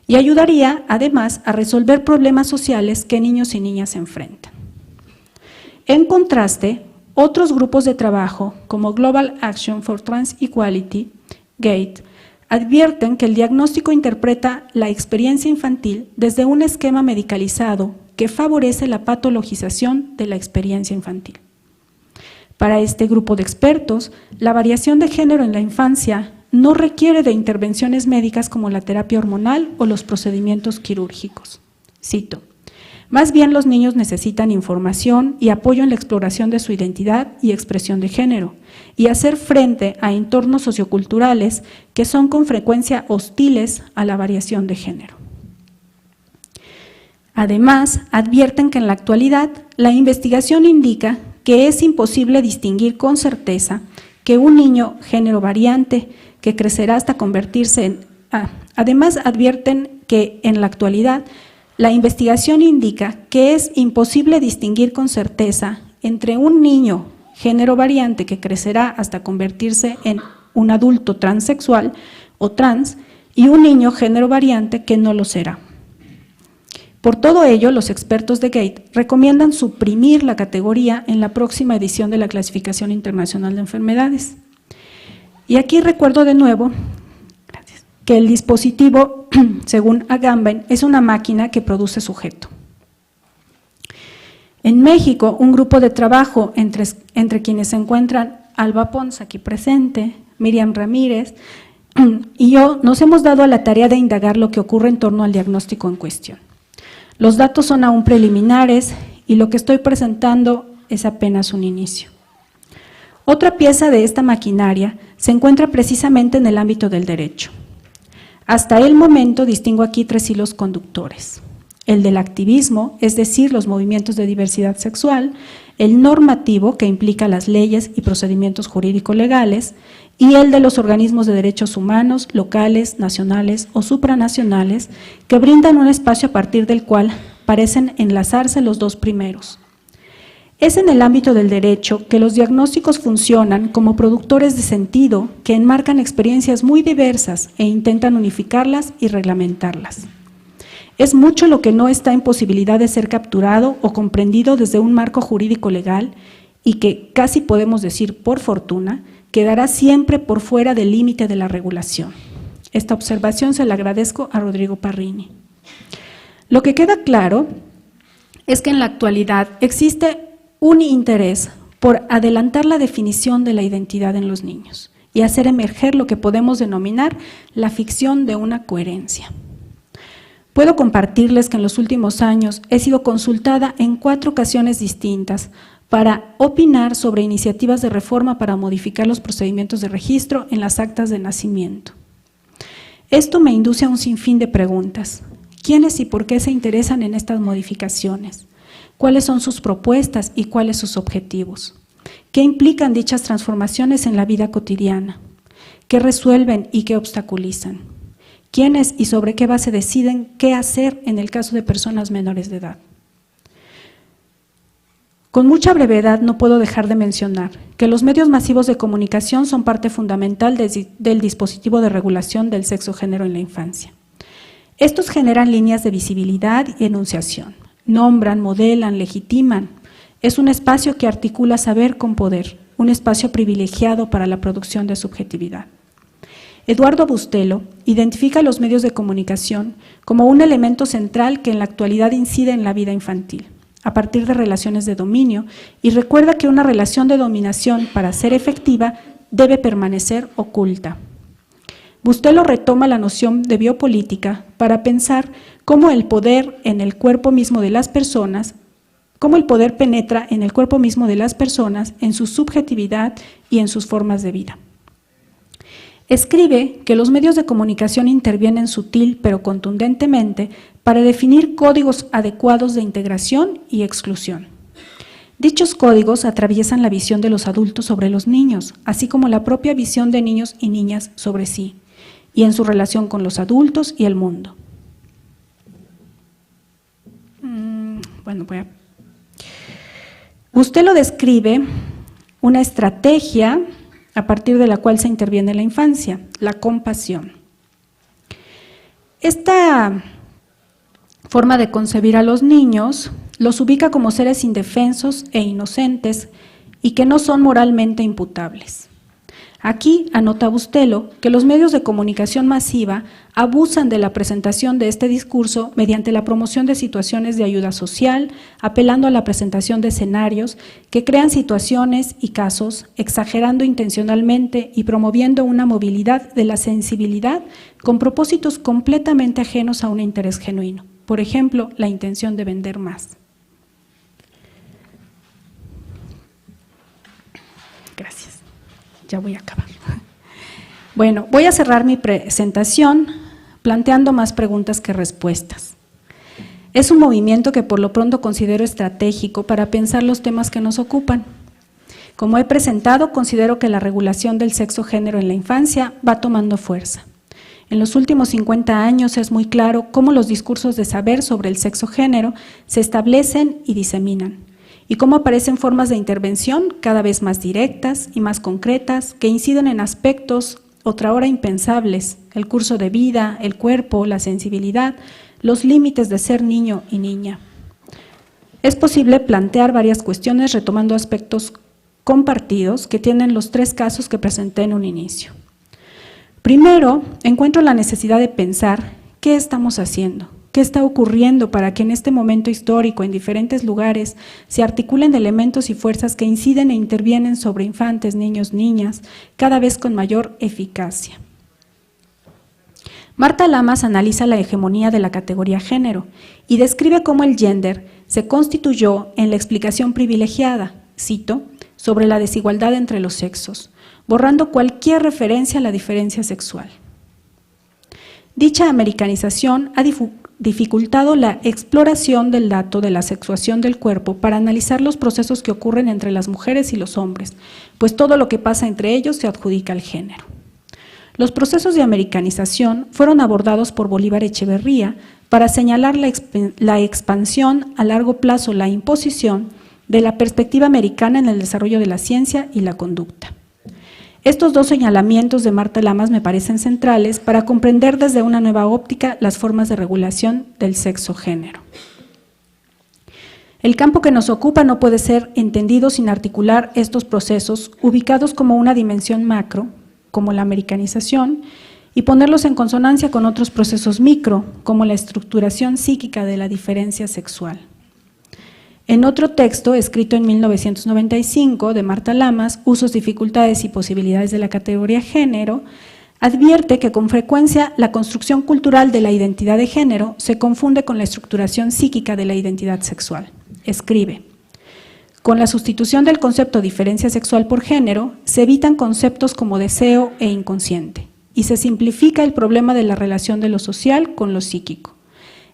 Y ayudaría, además, a resolver problemas sociales que niños y niñas enfrentan. En contraste, otros grupos de trabajo, como Global Action for Trans Equality, GATE, advierten que el diagnóstico interpreta la experiencia infantil desde un esquema medicalizado que favorece la patologización de la experiencia infantil. Para este grupo de expertos, la variación de género en la infancia no requiere de intervenciones médicas como la terapia hormonal o los procedimientos quirúrgicos. Cito, más bien los niños necesitan información y apoyo en la exploración de su identidad y expresión de género, y hacer frente a entornos socioculturales que son con frecuencia hostiles a la variación de género. Además, advierten que en la actualidad la investigación indica que es imposible distinguir con certeza que un niño género variante que crecerá hasta convertirse en... Además, advierten que en la actualidad la investigación indica que es imposible distinguir con certeza entre un niño género variante que crecerá hasta convertirse en un adulto transexual o trans y un niño género variante que no lo será. Por todo ello, los expertos de GATE recomiendan suprimir la categoría en la próxima edición de la Clasificación Internacional de Enfermedades. Y aquí recuerdo de nuevo que el dispositivo, según Agamben, es una máquina que produce sujeto. En México, un grupo de trabajo entre quienes se encuentran Alba Pons, aquí presente, Miriam Ramírez y yo, nos hemos dado a la tarea de indagar lo que ocurre en torno al diagnóstico en cuestión. Los datos son aún preliminares y lo que estoy presentando es apenas un inicio. Otra pieza de esta maquinaria se encuentra precisamente en el ámbito del derecho. Hasta el momento distingo aquí 3 hilos conductores: el del activismo, es decir, los movimientos de diversidad sexual, el normativo, que implica las leyes y procedimientos jurídico-legales, y el de los organismos de derechos humanos, locales, nacionales o supranacionales, que brindan un espacio a partir del cual parecen enlazarse los 2 primeros. Es en el ámbito del derecho que los diagnósticos funcionan como productores de sentido que enmarcan experiencias muy diversas e intentan unificarlas y reglamentarlas. Es mucho lo que no está en posibilidad de ser capturado o comprendido desde un marco jurídico legal y que, casi podemos decir por fortuna, quedará siempre por fuera del límite de la regulación. Esta observación se la agradezco a Rodrigo Parrini. Lo que queda claro es que en la actualidad existe un interés por adelantar la definición de la identidad en los niños y hacer emerger lo que podemos denominar la ficción de una coherencia. Puedo compartirles que en los últimos años he sido consultada en 4 ocasiones distintas para opinar sobre iniciativas de reforma para modificar los procedimientos de registro en las actas de nacimiento. Esto me induce a un sinfín de preguntas. ¿Quiénes y por qué se interesan en estas modificaciones? ¿Cuáles son sus propuestas y cuáles sus objetivos? ¿Qué implican dichas transformaciones en la vida cotidiana? ¿Qué resuelven y qué obstaculizan? ¿Quiénes y sobre qué base deciden qué hacer en el caso de personas menores de edad? Con mucha brevedad no puedo dejar de mencionar que los medios masivos de comunicación son parte fundamental del dispositivo de regulación del sexo-género en la infancia. Estos generan líneas de visibilidad y enunciación. Nombran, modelan, legitiman. Es un espacio que articula saber con poder, un espacio privilegiado para la producción de subjetividad. Eduardo Bustelo identifica los medios de comunicación como un elemento central que en la actualidad incide en la vida infantil, a partir de relaciones de dominio, y recuerda que una relación de dominación, para ser efectiva, debe permanecer oculta. Bustelo retoma la noción de biopolítica para pensar cómo el poder en el cuerpo mismo de las personas, cómo el poder penetra en el cuerpo mismo de las personas, en su subjetividad y en sus formas de vida. Escribe que los medios de comunicación intervienen sutil pero contundentemente para definir códigos adecuados de integración y exclusión. Dichos códigos atraviesan la visión de los adultos sobre los niños, así como la propia visión de niños y niñas sobre sí, y en su relación con los adultos y el mundo. Usted lo describe una estrategia a partir de la cual se interviene en la infancia, la compasión. Esta forma de concebir a los niños los ubica como seres indefensos e inocentes y que no son moralmente imputables. Aquí anota Bustelo que los medios de comunicación masiva abusan de la presentación de este discurso mediante la promoción de situaciones de ayuda social, apelando a la presentación de escenarios que crean situaciones y casos, exagerando intencionalmente y promoviendo una movilidad de la sensibilidad con propósitos completamente ajenos a un interés genuino. Por ejemplo, la intención de vender más. Gracias. Ya voy a acabar. Bueno, voy a cerrar mi presentación planteando más preguntas que respuestas. Es un movimiento que por lo pronto considero estratégico para pensar los temas que nos ocupan. Como he presentado, considero que la regulación del sexo-género en la infancia va tomando fuerza. En los últimos 50 años es muy claro cómo los discursos de saber sobre el sexo-género se establecen y diseminan, y cómo aparecen formas de intervención cada vez más directas y más concretas que inciden en aspectos otrahora impensables: el curso de vida, el cuerpo, la sensibilidad, los límites de ser niño y niña. Es posible plantear varias cuestiones retomando aspectos compartidos que tienen los tres casos que presenté en un inicio. Primero, encuentro la necesidad de pensar qué estamos haciendo. ¿Qué está ocurriendo para que en este momento histórico, en diferentes lugares, se articulen elementos y fuerzas que inciden e intervienen sobre infantes, niños, niñas, cada vez con mayor eficacia? Marta Lamas analiza la hegemonía de la categoría género y describe cómo el gender se constituyó en la explicación privilegiada, cito, sobre la desigualdad entre los sexos, borrando cualquier referencia a la diferencia sexual. Dicha americanización ha dificultado la exploración del dato de la sexuación del cuerpo para analizar los procesos que ocurren entre las mujeres y los hombres, pues todo lo que pasa entre ellos se adjudica al género. Los procesos de americanización fueron abordados por Bolívar Echeverría para señalar la expansión a largo plazo, la imposición de la perspectiva americana en el desarrollo de la ciencia y la conducta. Estos dos señalamientos de Marta Lamas me parecen centrales para comprender desde una nueva óptica las formas de regulación del sexo-género. El campo que nos ocupa no puede ser entendido sin articular estos procesos ubicados como una dimensión macro, como la americanización, y ponerlos en consonancia con otros procesos micro, como la estructuración psíquica de la diferencia sexual. En otro texto, escrito en 1995, de Marta Lamas, Usos, dificultades y posibilidades de la categoría género, advierte que con frecuencia la construcción cultural de la identidad de género se confunde con la estructuración psíquica de la identidad sexual. Escribe: con la sustitución del concepto diferencia sexual por género, se evitan conceptos como deseo e inconsciente, y se simplifica el problema de la relación de lo social con lo psíquico.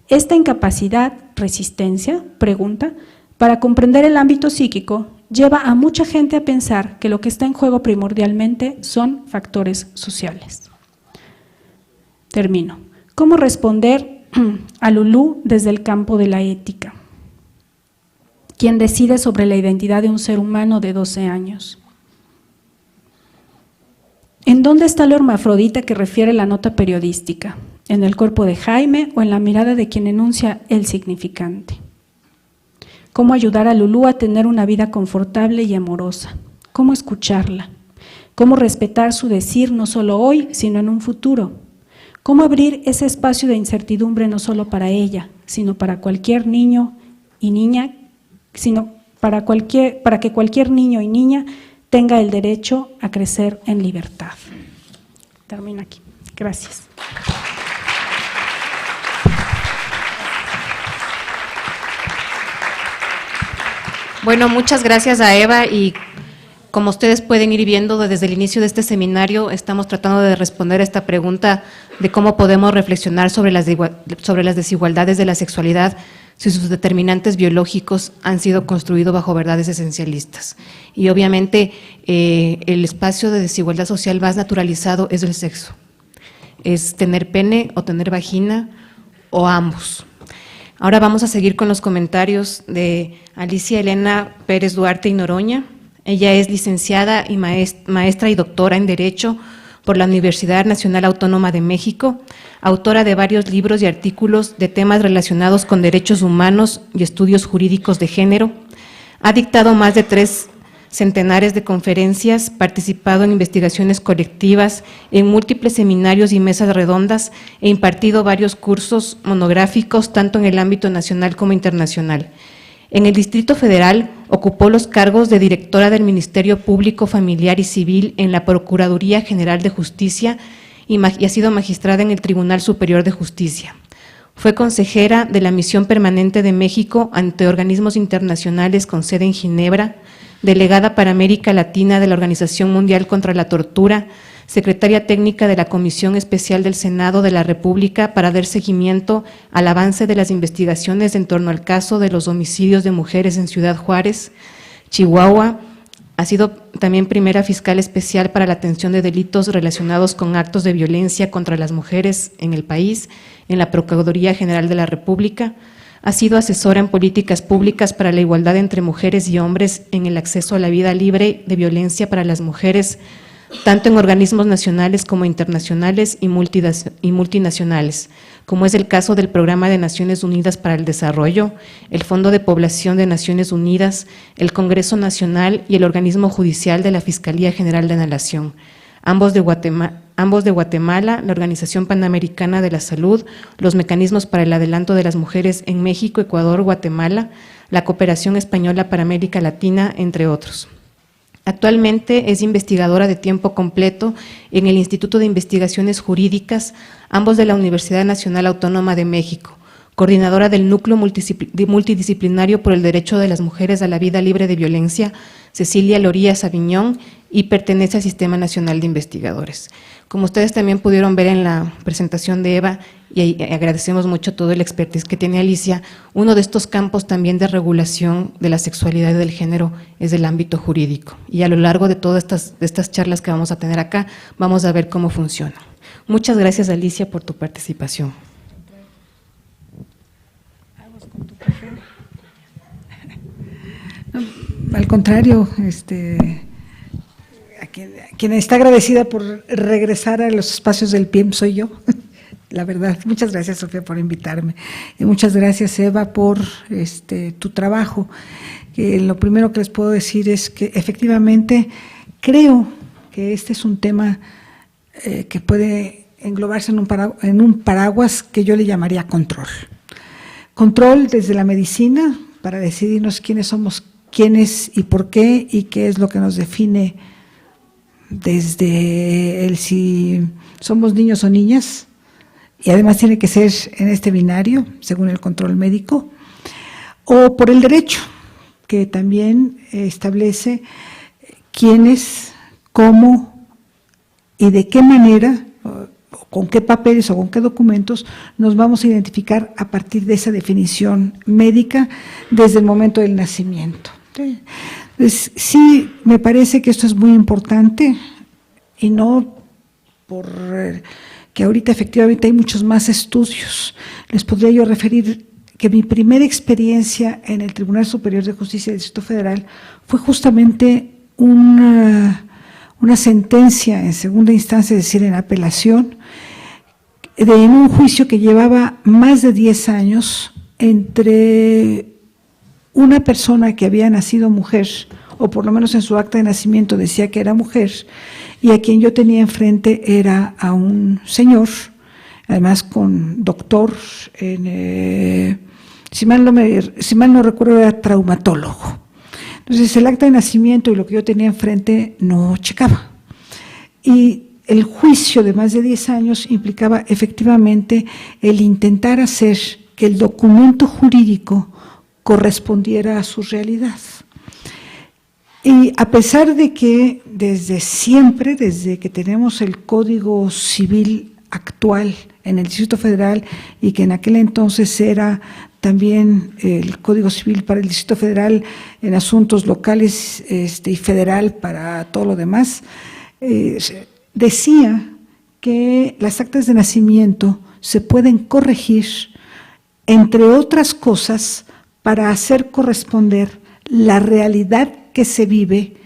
Esta incapacidad, resistencia, pregunta, para comprender el ámbito psíquico, lleva a mucha gente a pensar que lo que está en juego primordialmente son factores sociales. Termino. ¿Cómo responder a Lulú desde el campo de la ética? ¿Quién decide sobre la identidad de un ser humano de 12 años? ¿En dónde está la hermafrodita que refiere la nota periodística? ¿En el cuerpo de Jaime o en la mirada de quien enuncia el significante? ¿Cómo ayudar a Lulú a tener una vida confortable y amorosa? ¿Cómo escucharla? ¿Cómo respetar su decir no solo hoy, sino en un futuro? ¿Cómo abrir ese espacio de incertidumbre no solo para ella, sino para cualquier niño y niña, sino para que cualquier niño y niña tenga el derecho a crecer en libertad? Termino aquí. Gracias. Bueno, muchas gracias a Eva, y Como ustedes pueden ir viendo, desde el inicio de este seminario estamos tratando de responder a esta pregunta de cómo podemos reflexionar sobre las desigualdades de la sexualidad si sus determinantes biológicos han sido construidos bajo verdades esencialistas. Y obviamente el espacio de desigualdad social más naturalizado es el sexo. Es tener pene o tener vagina o ambos. Ahora vamos a seguir con los comentarios de Alicia Elena Pérez Duarte y Noroña. Ella es licenciada y maestra y doctora en Derecho por la Universidad Nacional Autónoma de México, autora de varios libros y artículos de temas relacionados con derechos humanos y estudios jurídicos de género. Ha dictado más de 3 centenares de conferencias, participado en investigaciones colectivas, en múltiples seminarios y mesas redondas e impartido varios cursos monográficos tanto en el ámbito nacional como internacional. En el Distrito Federal ocupó los cargos de directora del Ministerio Público Familiar y Civil en la Procuraduría General de Justicia y ha sido magistrada en el Tribunal Superior de Justicia. Fue consejera de la Misión Permanente de México ante organismos internacionales con sede en Ginebra, delegada para América Latina de la Organización Mundial contra la Tortura, secretaria técnica de la Comisión Especial del Senado de la República para dar seguimiento al avance de las investigaciones en torno al caso de los homicidios de mujeres en Ciudad Juárez, Chihuahua. Ha sido también primera fiscal especial para la atención de delitos relacionados con actos de violencia contra las mujeres en el país, en la Procuraduría General de la República. Ha sido asesora en políticas públicas para la igualdad entre mujeres y hombres en el acceso a la vida libre de violencia para las mujeres, tanto en organismos nacionales como internacionales y multinacionales, como es el caso del Programa de Naciones Unidas para el Desarrollo, el Fondo de Población de Naciones Unidas, el Congreso Nacional y el Organismo Judicial de la Fiscalía General de la Nación, ambos de Guatemala, la Organización Panamericana de la Salud, los mecanismos para el adelanto de las mujeres en México, Ecuador, Guatemala, la Cooperación Española para América Latina, entre otros. Actualmente es investigadora de tiempo completo en el Instituto de Investigaciones Jurídicas, ambos de la Universidad Nacional Autónoma de México, coordinadora del Núcleo Multidisciplinario por el Derecho de las Mujeres a la Vida Libre de Violencia, Cecilia Lorías Aviñón, y pertenece al Sistema Nacional de Investigadores. Como ustedes también pudieron ver en la presentación de Eva, y agradecemos mucho todo el expertise que tiene Alicia, uno de estos campos también de regulación de la sexualidad y del género es el ámbito jurídico. Y a lo largo de todas estas charlas que vamos a tener acá, vamos a ver cómo funciona. Muchas gracias, Alicia, por tu participación. Al contrario, quien está agradecida por regresar a los espacios del PIEM soy yo, la verdad. Muchas gracias, Sofía, por invitarme. Y muchas gracias, Eva, por tu trabajo. Lo primero que les puedo decir es que efectivamente creo que este es un tema que puede englobarse en un paraguas que yo le llamaría control. Control desde la medicina para decidirnos quiénes somos, quiénes y por qué, y qué es lo que nos define desde el si somos niños o niñas, y además tiene que ser en este binario, según el control médico, o por el derecho, que también establece quiénes, cómo y de qué manera, con qué papeles o con qué documentos nos vamos a identificar a partir de esa definición médica desde el momento del nacimiento. Entonces, sí, me parece que esto es muy importante y no por que ahorita efectivamente hay muchos más estudios. Les podría yo referir que mi primera experiencia en el Tribunal Superior de Justicia del Distrito Federal fue justamente una sentencia en segunda instancia, es decir, en apelación, en un juicio que llevaba más de 10 años entre una persona que había nacido mujer, o por lo menos en su acta de nacimiento decía que era mujer, y a quien yo tenía enfrente era a un señor, además con doctor en, si mal no recuerdo, era traumatólogo. Entonces el acta de nacimiento y lo que yo tenía enfrente no checaba. Y el juicio de más de 10 años implicaba efectivamente el intentar hacer que el documento jurídico correspondiera a su realidad. Y a pesar de que desde siempre, desde que tenemos el Código Civil actual en el Distrito Federal y que en aquel entonces era también el Código Civil para el Distrito Federal en asuntos locales y federal para todo lo demás, decía que las actas de nacimiento se pueden corregir, entre otras cosas, para hacer corresponder la realidad que se vive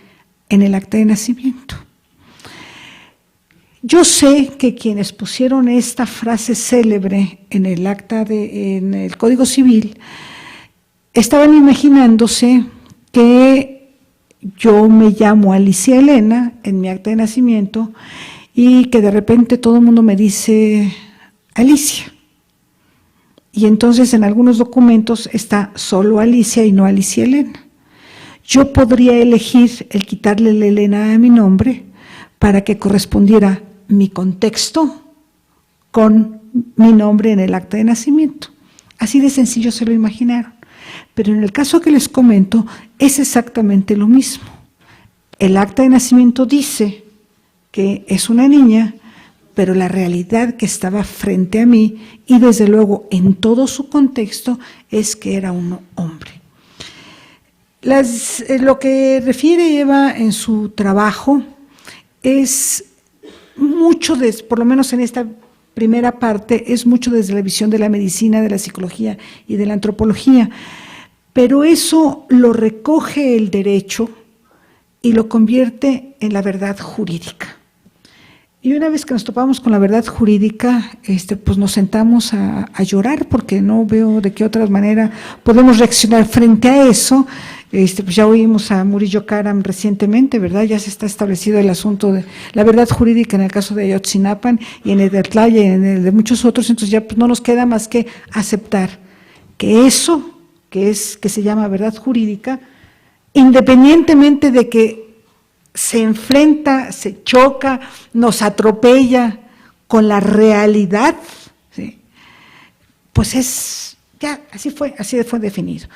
en el acta de nacimiento. Yo sé que quienes pusieron esta frase célebre en el en el Código Civil estaban imaginándose que yo me llamo Alicia Elena en mi acta de nacimiento y que de repente todo el mundo me dice Alicia. Y entonces en algunos documentos está solo Alicia y no Alicia Elena. Yo podría elegir el quitarle la Elena a mi nombre para que correspondiera mi contexto con mi nombre en el acta de nacimiento. Así de sencillo se lo imaginaron. Pero en el caso que les comento, es exactamente lo mismo. El acta de nacimiento dice que es una niña, pero la realidad que estaba frente a mí, y desde luego en todo su contexto, es que era un hombre. Lo que refiere Eva en su trabajo es mucho, por lo menos en esta primera parte, es mucho desde la visión de la medicina, de la psicología y de la antropología, pero eso lo recoge el derecho y lo convierte en la verdad jurídica. Y una vez que nos topamos con la verdad jurídica, pues nos sentamos a llorar, porque no veo de qué otra manera podemos reaccionar frente a eso. Pues ya oímos a Murillo Karam recientemente, ¿verdad? Ya se está establecido el asunto de la verdad jurídica en el caso de Ayotzinapan y en el de Atlaya y en el de muchos otros, entonces ya pues no nos queda más que aceptar que eso, que se llama verdad jurídica, independientemente de que se enfrenta, se choca, nos atropella con la realidad, ¿sí? Pues así fue definido.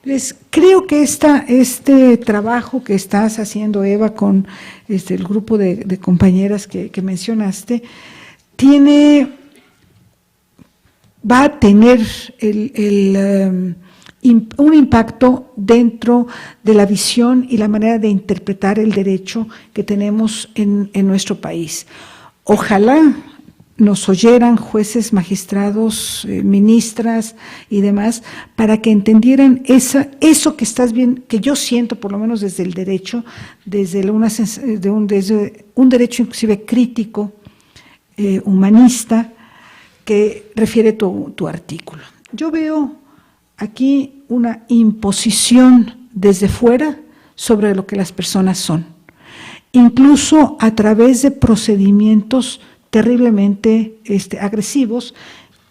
Entonces, creo que este trabajo que estás haciendo, Eva, con el grupo de compañeras que mencionaste, va a tener un impacto dentro de la visión y la manera de interpretar el derecho que tenemos en nuestro país. Ojalá nos oyeran jueces, magistrados, ministras y demás, para que entendieran eso que estás bien, que yo siento, por lo menos desde el derecho, desde un derecho inclusive crítico, humanista, que refiere tu artículo. Yo veo aquí una imposición desde fuera sobre lo que las personas son, incluso a través de procedimientos terriblemente agresivos,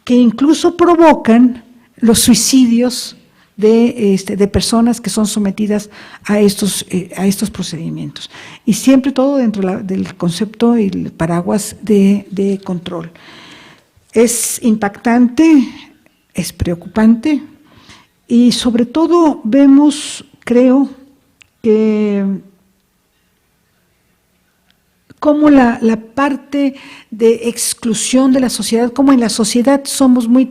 que incluso provocan los suicidios de personas que son sometidas a estos procedimientos. Y siempre todo dentro del concepto y el paraguas de control. Es impactante, es preocupante, y sobre todo vemos, creo, que cómo la parte de exclusión de la sociedad, cómo en la sociedad somos muy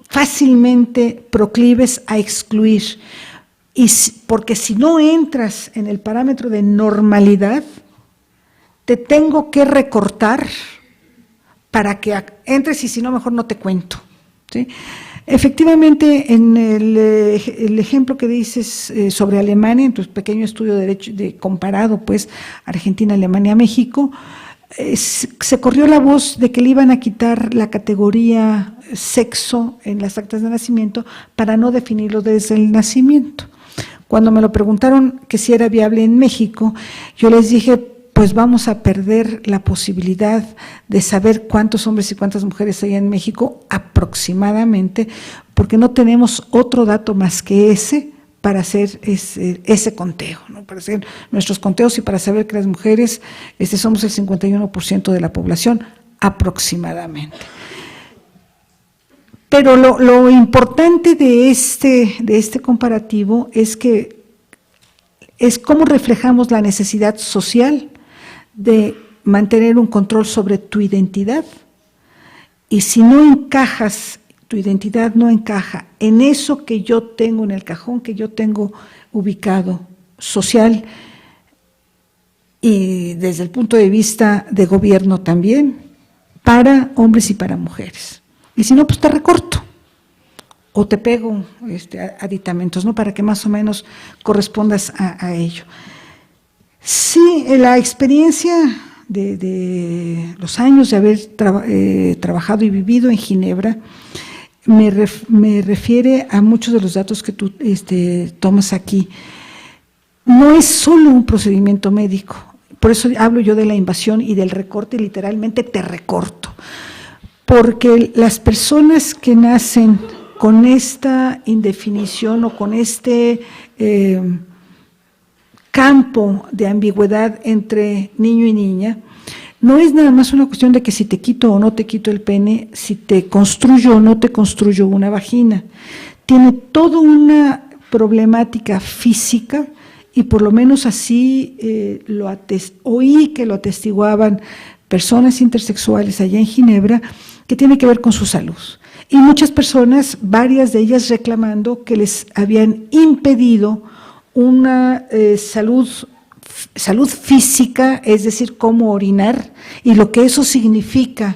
fácilmente proclives a excluir, porque si no entras en el parámetro de normalidad, te tengo que recortar para que entres, y si no, mejor no te cuento, ¿sí? Efectivamente, en el ejemplo que dices sobre Alemania, en tu pequeño estudio de derecho comparado, pues, Argentina, Alemania, México, se corrió la voz de que le iban a quitar la categoría sexo en las actas de nacimiento para no definirlo desde el nacimiento. Cuando me lo preguntaron que si era viable en México, yo les dije, pues vamos a perder la posibilidad de saber cuántos hombres y cuántas mujeres hay en México aproximadamente, porque no tenemos otro dato más que ese para hacer ese conteo, ¿no? Para hacer nuestros conteos y para saber que las mujeres somos el 51% de la población aproximadamente. Pero lo importante de este comparativo es que es cómo reflejamos la necesidad social de mantener un control sobre tu identidad, y si no encajas, tu identidad no encaja en eso que yo tengo, en el cajón que yo tengo ubicado social, y desde el punto de vista de gobierno también, para hombres y para mujeres. Y si no, pues te recorto o te pego aditamentos, ¿no? Para que más o menos correspondas a ello. Sí, la experiencia de los años de haber trabajado y vivido en Ginebra me refiere a muchos de los datos que tú tomas aquí. No es solo un procedimiento médico, por eso hablo yo de la invasión y del recorte, literalmente te recorto, porque las personas que nacen con esta indefinición o con este campo de ambigüedad entre niño y niña, no es nada más una cuestión de que si te quito o no te quito el pene, si te construyo o no te construyo una vagina. Tiene toda una problemática física, y por lo menos así oí que lo atestiguaban personas intersexuales allá en Ginebra, que tiene que ver con su salud. Y muchas personas, varias de ellas reclamando que les habían impedido una salud física, es decir, cómo orinar, y lo que eso significa,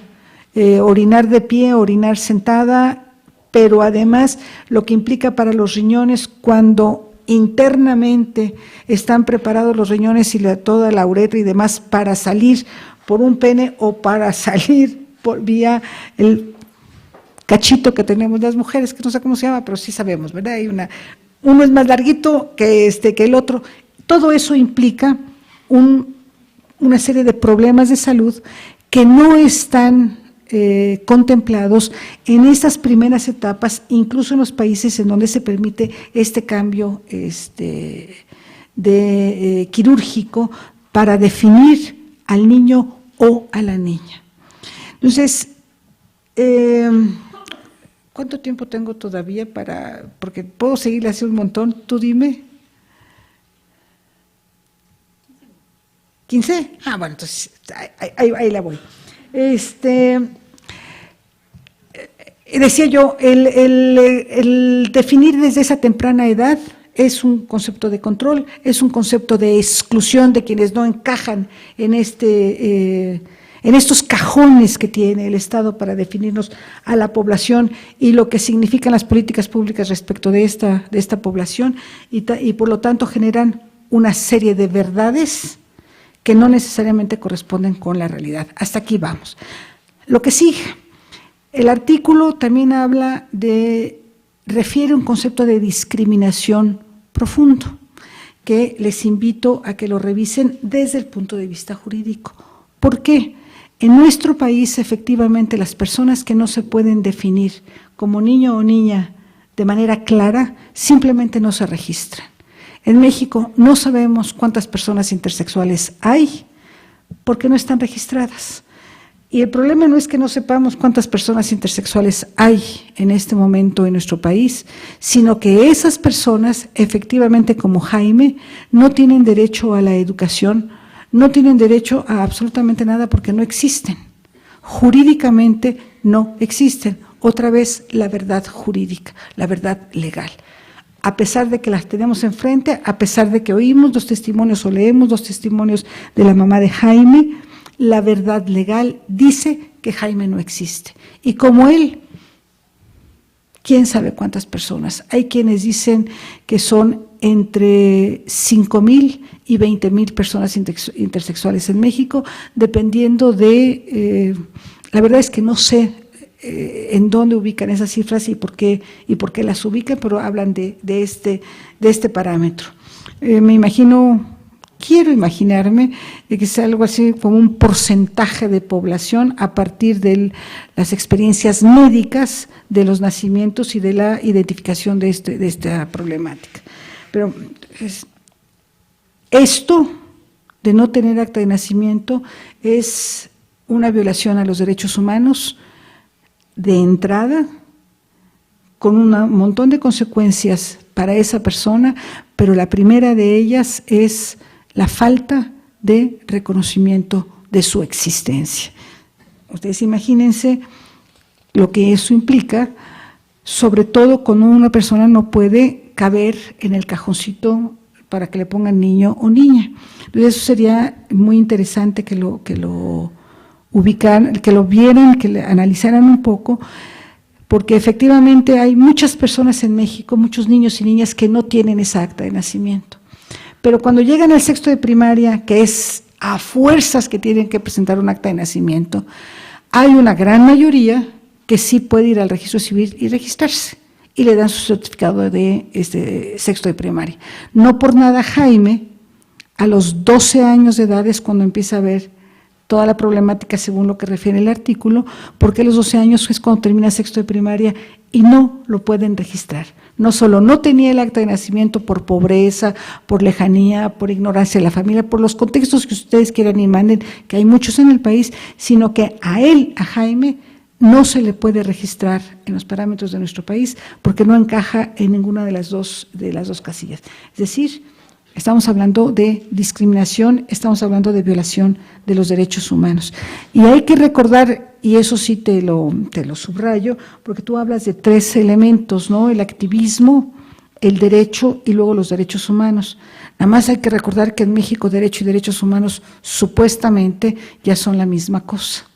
orinar de pie, orinar sentada, pero además lo que implica para los riñones cuando internamente están preparados los riñones y toda la uretra y demás para salir por un pene o para salir vía el cachito que tenemos las mujeres, que no sé cómo se llama, pero sí sabemos, ¿verdad? Uno es más larguito que el otro. Todo eso implica una serie de problemas de salud que no están contemplados en estas primeras etapas, incluso en los países en donde se permite este cambio quirúrgico para definir al niño o a la niña. Entonces, ¿cuánto tiempo tengo todavía porque puedo seguirle así un montón? Tú dime. ¿15? Ah, bueno, entonces ahí la voy. Decía yo, el definir desde esa temprana edad es un concepto de control, es un concepto de exclusión de quienes no encajan en estos cajones que tiene el Estado para definirnos a la población y lo que significan las políticas públicas respecto de esta población, y por lo tanto generan una serie de verdades que no necesariamente corresponden con la realidad. Hasta aquí vamos. Lo que sigue. El artículo también refiere un concepto de discriminación profundo, que les invito a que lo revisen desde el punto de vista jurídico. ¿Por qué? En nuestro país, efectivamente, las personas que no se pueden definir como niño o niña de manera clara, simplemente no se registran. En México no sabemos cuántas personas intersexuales hay porque no están registradas. Y el problema no es que no sepamos cuántas personas intersexuales hay en este momento en nuestro país, sino que esas personas, efectivamente como Jaime, no tienen derecho a la educación, no tienen derecho a absolutamente nada porque no existen. Jurídicamente no existen. Otra vez la verdad jurídica, la verdad legal. A pesar de que las tenemos enfrente, a pesar de que oímos los testimonios o leemos los testimonios de la mamá de Jaime, la verdad legal dice que Jaime no existe. Y como él, quién sabe cuántas personas. Hay quienes dicen que son entre 5,000 y 20,000 personas intersexuales en México, dependiendo de, la verdad es que no sé en dónde ubican esas cifras y por qué las ubican, pero hablan de este parámetro. Me imagino, quiero imaginarme que es algo así como un porcentaje de población a partir de las experiencias médicas de los nacimientos y de la identificación de esta problemática. Pero esto de no tener acta de nacimiento es una violación a los derechos humanos de entrada, con un montón de consecuencias para esa persona, pero la primera de ellas es la falta de reconocimiento de su existencia. Ustedes imagínense lo que eso implica, sobre todo cuando una persona no puede caber en el cajoncito para que le pongan niño o niña. Entonces eso sería muy interesante que lo ubicaran, que lo vieran, que le analizaran un poco, porque efectivamente hay muchas personas en México, muchos niños y niñas que no tienen esa acta de nacimiento. Pero cuando llegan al sexto de primaria, que es a fuerzas que tienen que presentar un acta de nacimiento, hay una gran mayoría que sí puede ir al registro civil y registrarse, y le dan su certificado de sexto de primaria. No por nada Jaime, a los 12 años de edad es cuando empieza a ver toda la problemática según lo que refiere el artículo, porque a los 12 años es cuando termina sexto de primaria y no lo pueden registrar. No solo no tenía el acta de nacimiento por pobreza, por lejanía, por ignorancia de la familia, por los contextos que ustedes quieran y manden, que hay muchos en el país, sino que a él, a Jaime, no se le puede registrar en los parámetros de nuestro país porque no encaja en ninguna de las dos casillas. Es decir, estamos hablando de discriminación, estamos hablando de violación de los derechos humanos. Y hay que recordar, y eso sí te lo subrayo, porque tú hablas de 3 elementos, ¿no? El activismo, el derecho y luego los derechos humanos. Nada más hay que recordar que en México derecho y derechos humanos supuestamente ya son la misma cosa.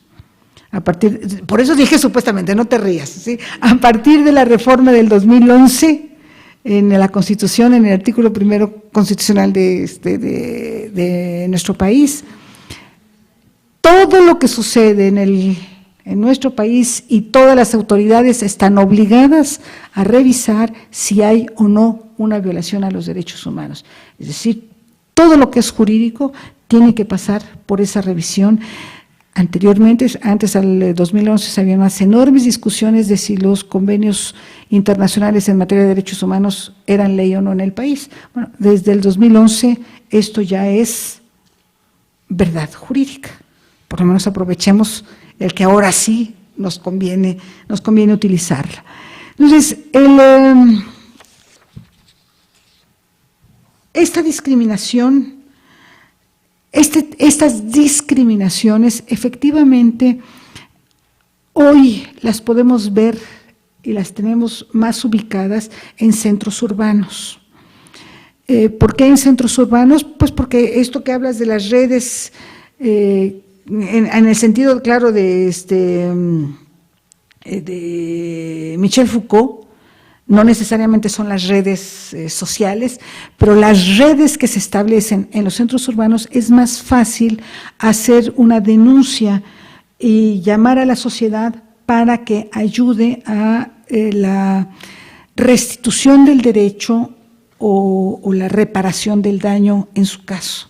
Por eso dije supuestamente, no te rías, ¿sí? A partir de la reforma del 2011, en la Constitución, en el artículo 1 constitucional de nuestro país, todo lo que sucede en nuestro país y todas las autoridades están obligadas a revisar si hay o no una violación a los derechos humanos. Es decir, todo lo que es jurídico tiene que pasar por esa revisión. Anteriormente, antes al 2011, se habían unas enormes discusiones de si los convenios internacionales en materia de derechos humanos eran ley o no en el país. Bueno, desde el 2011 esto ya es verdad jurídica. Por lo menos aprovechemos el que ahora sí nos conviene utilizarla. Entonces, esta discriminación, estas discriminaciones efectivamente hoy las podemos ver y las tenemos más ubicadas en centros urbanos. ¿Por qué en centros urbanos? Pues porque esto que hablas de las redes, en el sentido claro de Michel Foucault, no necesariamente son las redes sociales, pero las redes que se establecen en los centros urbanos es más fácil hacer una denuncia y llamar a la sociedad para que ayude a la restitución del derecho o la reparación del daño en su caso.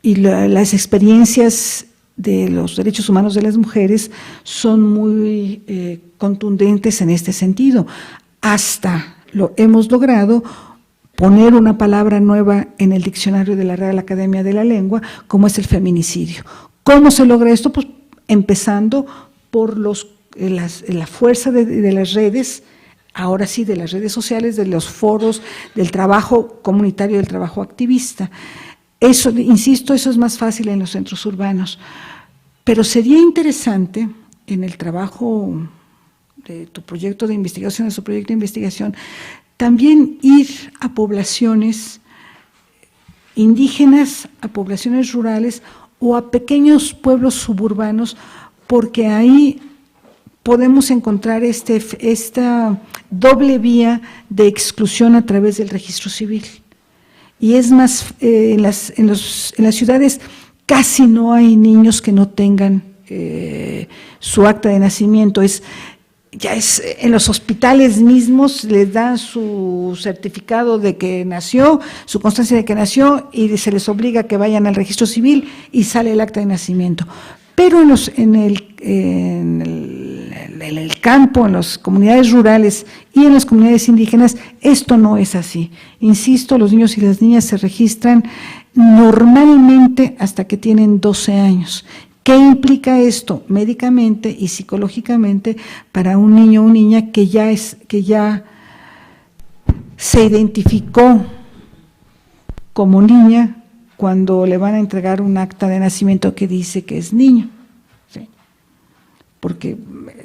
Las experiencias de los derechos humanos de las mujeres son muy contundentes en este sentido. Hasta lo hemos logrado poner una palabra nueva en el diccionario de la Real Academia de la Lengua, como es el feminicidio. ¿Cómo se logra esto? Pues empezando por la fuerza de las redes, ahora sí, de las redes sociales, de los foros, del trabajo comunitario, del trabajo activista. Eso, insisto, eso es más fácil en los centros urbanos, pero sería interesante en el trabajo de tu proyecto de investigación, de su proyecto de investigación, también ir a poblaciones indígenas, a poblaciones rurales o a pequeños pueblos suburbanos, porque ahí podemos encontrar esta doble vía de exclusión a través del registro civil. Y es más, en las ciudades casi no hay niños que no tengan su acta de nacimiento. En los hospitales mismos les dan su certificado de que nació, su constancia de que nació, y se les obliga a que vayan al registro civil y sale el acta de nacimiento. Pero en el campo, en las comunidades rurales y en las comunidades indígenas, esto no es así. Insisto, los niños y las niñas se registran normalmente hasta que tienen 12 años. ¿Qué implica esto médicamente y psicológicamente para un niño o niña que ya se identificó como niña cuando le van a entregar un acta de nacimiento que dice que es niño, ¿sí? Porque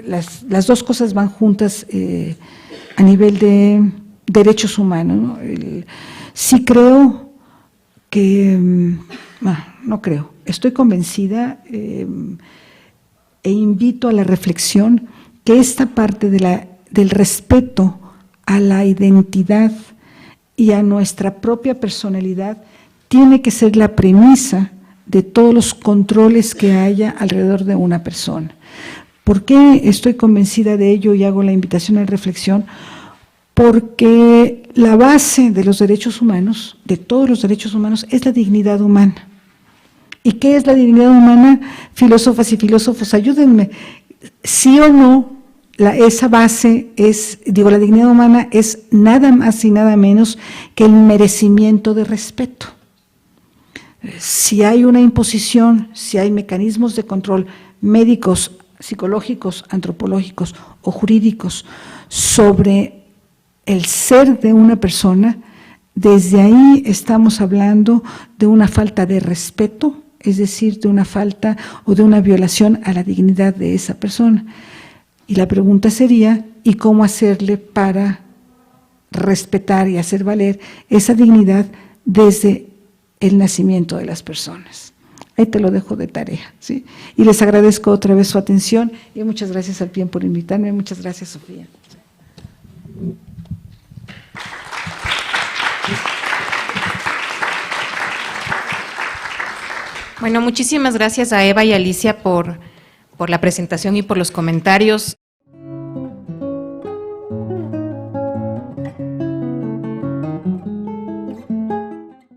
las dos cosas van juntas a nivel de derechos humanos, ¿no? Sí creo que, no creo, estoy convencida e invito a la reflexión que esta parte del respeto a la identidad y a nuestra propia personalidad tiene que ser la premisa de todos los controles que haya alrededor de una persona. ¿Por qué estoy convencida de ello y hago la invitación a la reflexión? Porque la base de los derechos humanos, de todos los derechos humanos, es la dignidad humana. ¿Y qué es la dignidad humana? Filósofas y filósofos, ayúdenme. Sí o no, esa base la dignidad humana es nada más y nada menos que el merecimiento de respeto. Si hay una imposición, si hay mecanismos de control médicos, psicológicos, antropológicos o jurídicos sobre el ser de una persona, desde ahí estamos hablando de una falta de respeto, es decir, de una falta o de una violación a la dignidad de esa persona. Y la pregunta sería, ¿y cómo hacerle para respetar y hacer valer esa dignidad desde el nacimiento de las personas? Ahí te lo dejo de tarea, ¿sí? Y les agradezco otra vez su atención y muchas gracias al PIEN por invitarme. Muchas gracias, Sofía. Bueno, muchísimas gracias a Eva y Alicia por la presentación y por los comentarios.